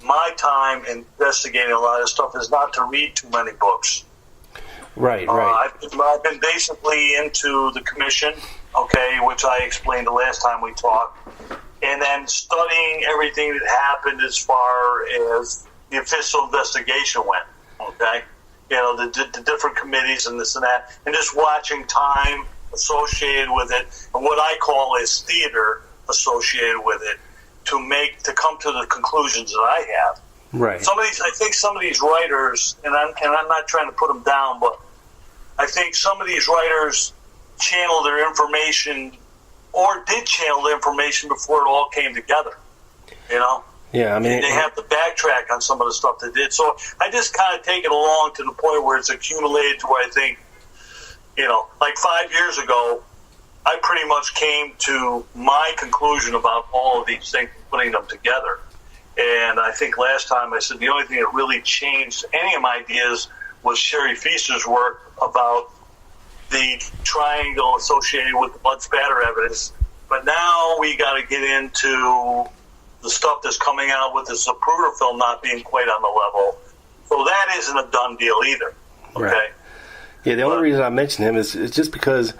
my time investigating a lot of stuff is not to read too many books. Right. I've been basically into the commission, okay, which I explained the last time we talked, and then studying everything that happened as far as the official investigation went, okay? You know, the different committees and this and that, and just watching time associated with it, and what I call is theater associated with it, to come to the conclusions that I have. Right. I think some of these writers, and I'm not trying to put them down, but I think some of these writers channel their information, or did channel the information before it all came together. You know. Yeah, I mean, they have to backtrack on some of the stuff they did. So I just kind of take it along to the point where it's accumulated to where I think, you know, like 5 years ago, I pretty much came to my conclusion about all of these things, putting them together. And I think last time I said the only thing that really changed any of my ideas was Sherry Feaster's work about the triangle associated with the blood spatter evidence. But now we got to get into the stuff that's coming out with the Zapruder film not being quite on the level. So that isn't a done deal either. Okay. Right. Yeah, the only reason I mention him is just because,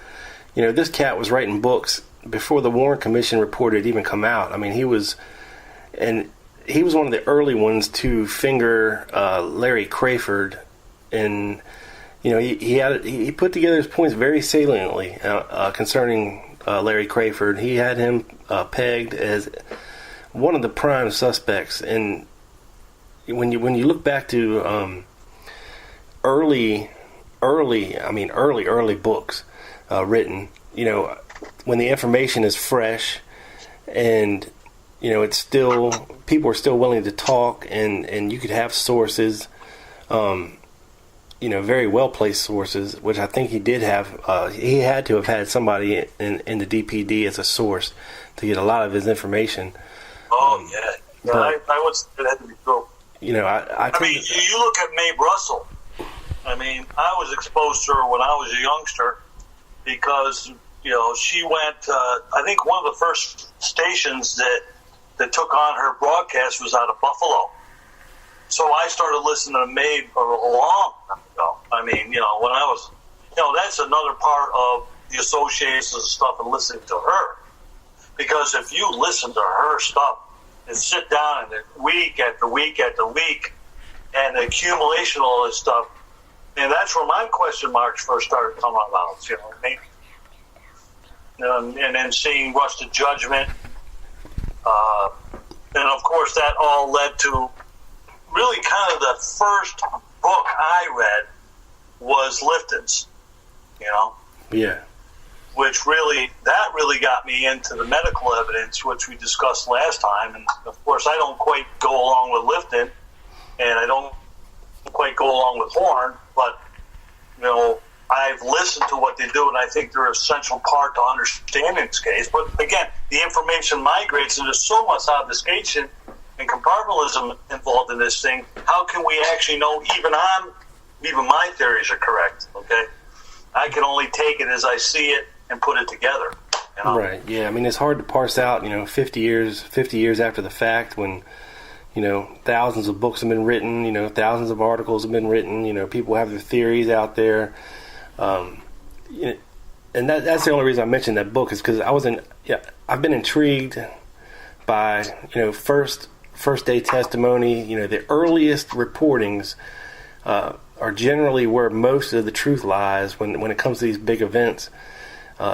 you know, this cat was writing books before the Warren Commission report had even come out. I mean, he was one of the early ones to finger Larry Crayford, and you know he put together his points very saliently concerning Larry Crayford. He had him pegged as one of the prime suspects, and when you look back to early books written, you know, when the information is fresh and you know, it's still, people are still willing to talk, and you could have sources, you know, very well-placed sources, which I think he did have. He had to have had somebody in the DPD as a source to get a lot of his information. Oh, yeah. I would say that to be true. You know, I mean, you look at Mae Russell. I mean, I was exposed to her when I was a youngster because, you know, she went, I think one of the first stations that took on her broadcast was out of Buffalo. So I started listening to Mae a long time ago. I mean, you know, when I was, you know, that's another part of the associations and stuff and listening to her. Because if you listen to her stuff and sit down and week after week after week and the accumulation of all this stuff, and that's where my question marks first started coming about, you know what I mean? And then seeing Rusted Judgment. And of course that all led to really kind of the first book I read was Lifton's, you know? Yeah. Which really got me into the medical evidence, which we discussed last time. And of course I don't quite go along with Lifton, and I don't quite go along with Horn, but, you know, I've listened to what they do, and I think they're an essential part to understanding this case. But again, the information migrates, and there's so much obfuscation and compartmentalism involved in this thing. How can we actually know even my theories are correct? Okay, I can only take it as I see it and put it together. You know? Right. Yeah. I mean, it's hard to parse out. You know, 50 years after the fact, when, you know, thousands of books have been written. You know, thousands of articles have been written. You know, people have their theories out there. And that's the only reason I mentioned that book, is because I've been intrigued by, you know, first day testimony. You know, the earliest reportings are generally where most of the truth lies when it comes to these big events,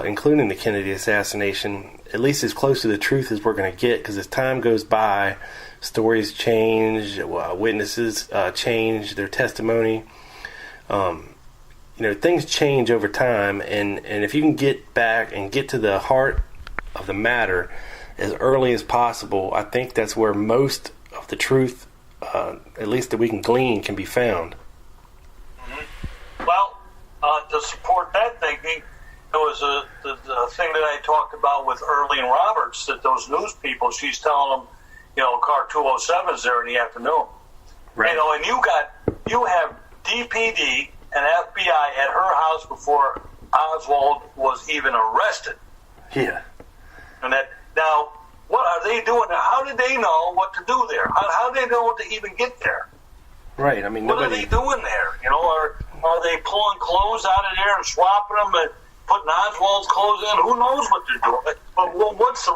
including the Kennedy assassination. At least as close to the truth as we're going to get, because as time goes by, stories change, witnesses change their testimony. You know, things change over time, and if you can get back and get to the heart of the matter as early as possible, I think that's where most of the truth, at least that we can glean, can be found. Mm-hmm. Well, to support that thinking, there was the thing that I talked about with Earlene Roberts, that those news people, she's telling them, you know, car 207's there in the afternoon. Right. You know, and you have DPD and FBI at her house before Oswald was even arrested. Yeah. And that, now, what are they doing? How did they know what to do there? How did they know what to even get there? Right. I mean, what are they doing there? You know, Are they pulling clothes out of there and swapping them and putting Oswald's clothes in? Who knows what they're doing? But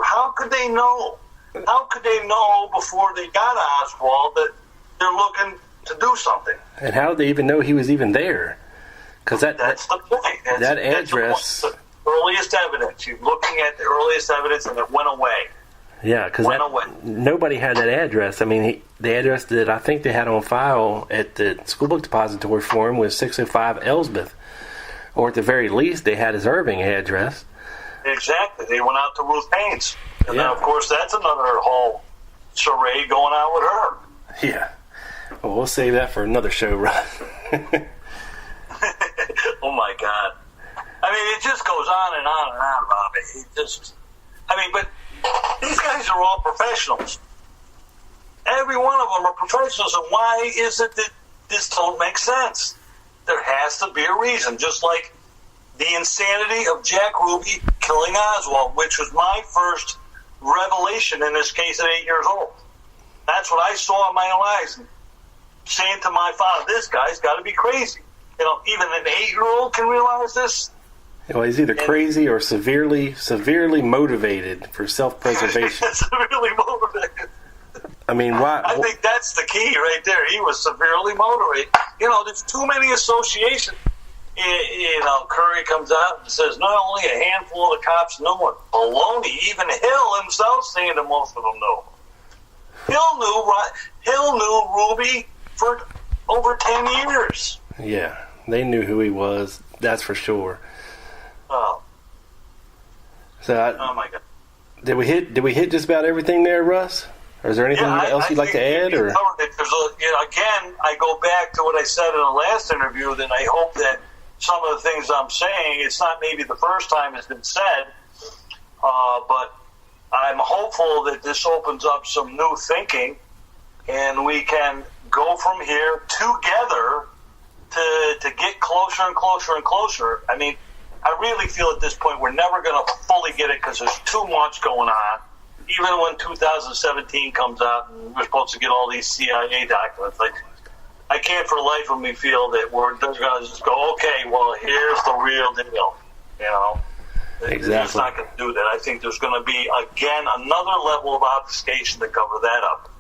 how could they know? How could they know before they got Oswald that they're looking to do something? And how did they even know he was even there? Because that's the point. That address. The earliest evidence. You're looking at the earliest evidence, and it went away. Yeah, because nobody had that address. I mean, the address that I think they had on file at the school book depository for him was 605 Elsbeth. Or at the very least, they had his Irving address. Exactly. They went out to Ruth Haynes. And then, of course, that's another whole charade going on with her. Yeah. Well, we'll save that for another show, Russ. Oh, my God. I mean, it just goes on and on and on, Robbie. But these guys are all professionals. Every one of them are professionals, and why is it that this don't make sense? There has to be a reason, just like the insanity of Jack Ruby killing Oswald, which was my first revelation in this case at 8 years old. That's what I saw in my own eyes, and saying to my father, this guy's got to be crazy. Even an 8-year-old can realize this. Well, he's either crazy or severely motivated for self-preservation. Severely motivated. I mean, why? I think that's the key right there. He was severely motivated. There's too many associations. Curry comes out and says not only a handful of the cops know it, baloney. Even Hill himself saying that most of them know. Hill knew Ruby for over 10 years. Yeah, they knew who he was. That's for sure. Oh. Oh my God. Did we hit just about everything there, Russ? Or is there anything else you'd like to add? Or again, I go back to what I said in the last interview. That I hope that some of the things I'm saying, it's not maybe the first time it's been said, but I'm hopeful that this opens up some new thinking, and we can go from here together to get closer and closer and closer. I mean, I really feel at this point we're never going to fully get it because there's too much going on. Even when 2017 comes out and we're supposed to get all these CIA documents, I can't for the life of me feel that we're going to just go, okay, well, here's the real deal. Exactly. It's not going to do that. I think there's going to be, again, another level of obfuscation to cover that up.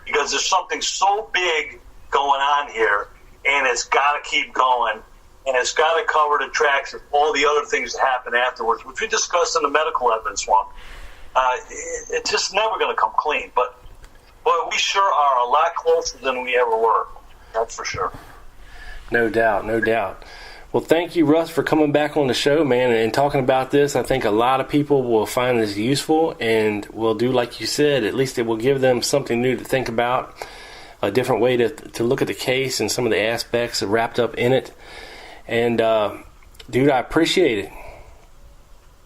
Because there's something so big going on here, and it's got to keep going. And it's got to cover the tracks of all the other things that happen afterwards, which we discussed in the medical evidence one. It's just never going to come clean. But, boy, we sure are a lot closer than we ever were. That's for sure. No doubt, no doubt. Well, thank you, Russ, for coming back on the show, man, and talking about this. I think a lot of people will find this useful and will do like you said. At least it will give them something new to think about, a different way to look at the case and some of the aspects wrapped up in it. And, dude, I appreciate it.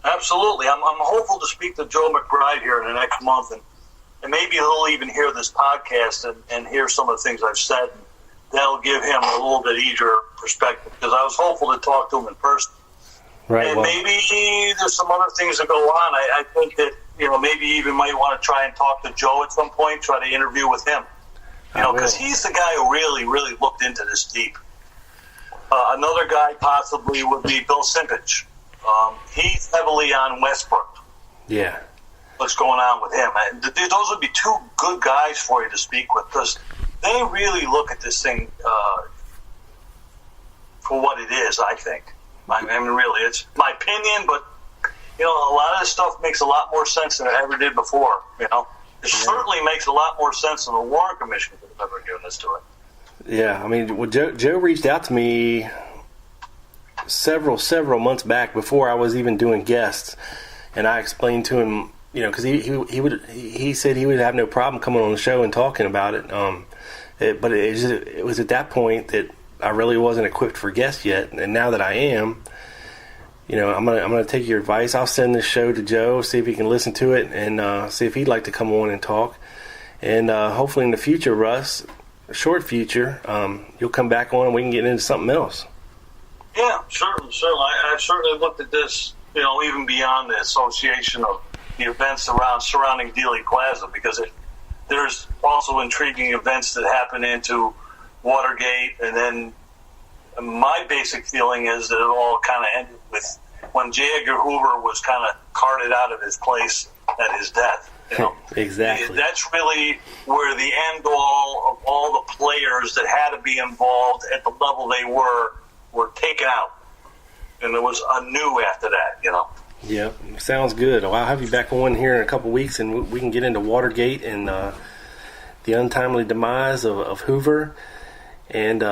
Absolutely. I'm hopeful to speak to Joe McBride here in the next month, and maybe he'll even hear this podcast and hear some of the things I've said. That'll give him a little bit easier perspective, because I was hopeful to talk to him in person. Right. And maybe there's some other things that go on. I think that, maybe you even might want to try and talk to Joe at some point, try to interview with him. Because he's the guy who really, really looked into this deep. Another guy possibly would be Bill Simpich. He's heavily on Westbrook. Yeah. What's going on with him? And those would be two good guys for you to speak with, because they really look at this thing for what it is, I think. I mean, really, it's my opinion, but, a lot of this stuff makes a lot more sense than it ever did before, It certainly makes a lot more sense than the Warren Commission could have ever given us to it. Yeah, I mean, well, Joe reached out to me several months back before I was even doing guests, and I explained to him, because he said he would have no problem coming on the show and talking about it. But it was at that point that I really wasn't equipped for guests yet, and now that I am, I'm gonna take your advice. I'll send this show to Joe, see if he can listen to it, and see if he'd like to come on and talk. And hopefully in the future, Russ, short future, you'll come back on and we can get into something else. Yeah, certainly. I've certainly looked at this, even beyond the association of the events surrounding Dealey Plaza, because there's also intriguing events that happen into Watergate, and then my basic feeling is that it all kind of ended with when J. Edgar Hoover was kind of carted out of his place at his death. You know? Exactly. That's really where the end all of all the players that had to be involved at the level they were taken out. And there was a new after that, you know. Yep, sounds good. Well, I'll have you back on here in a couple weeks, and we can get into Watergate and the untimely demise of Hoover, and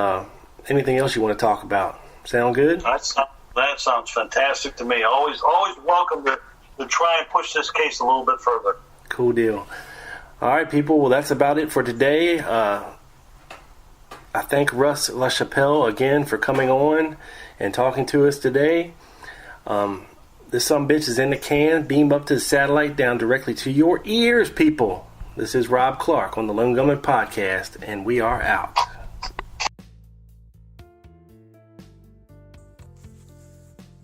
anything else you want to talk about. Sound good? That sounds fantastic to me. Always welcome to try and push this case a little bit further. Cool deal. All right, people. Well, that's about it for today. I thank Russ LaChapelle again for coming on and talking to us today. This sumbitch is in the can, beamed up to the satellite, down directly to your ears, people. This is Rob Clark on the Lone Gunman Podcast, and we are out.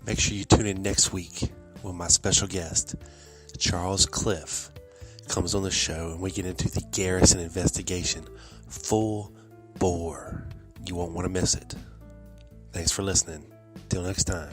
Make sure you tune in next week when my special guest, Charles Cliff, comes on the show and we get into the Garrison investigation full bore. You won't want to miss it. Thanks for listening. Till next time.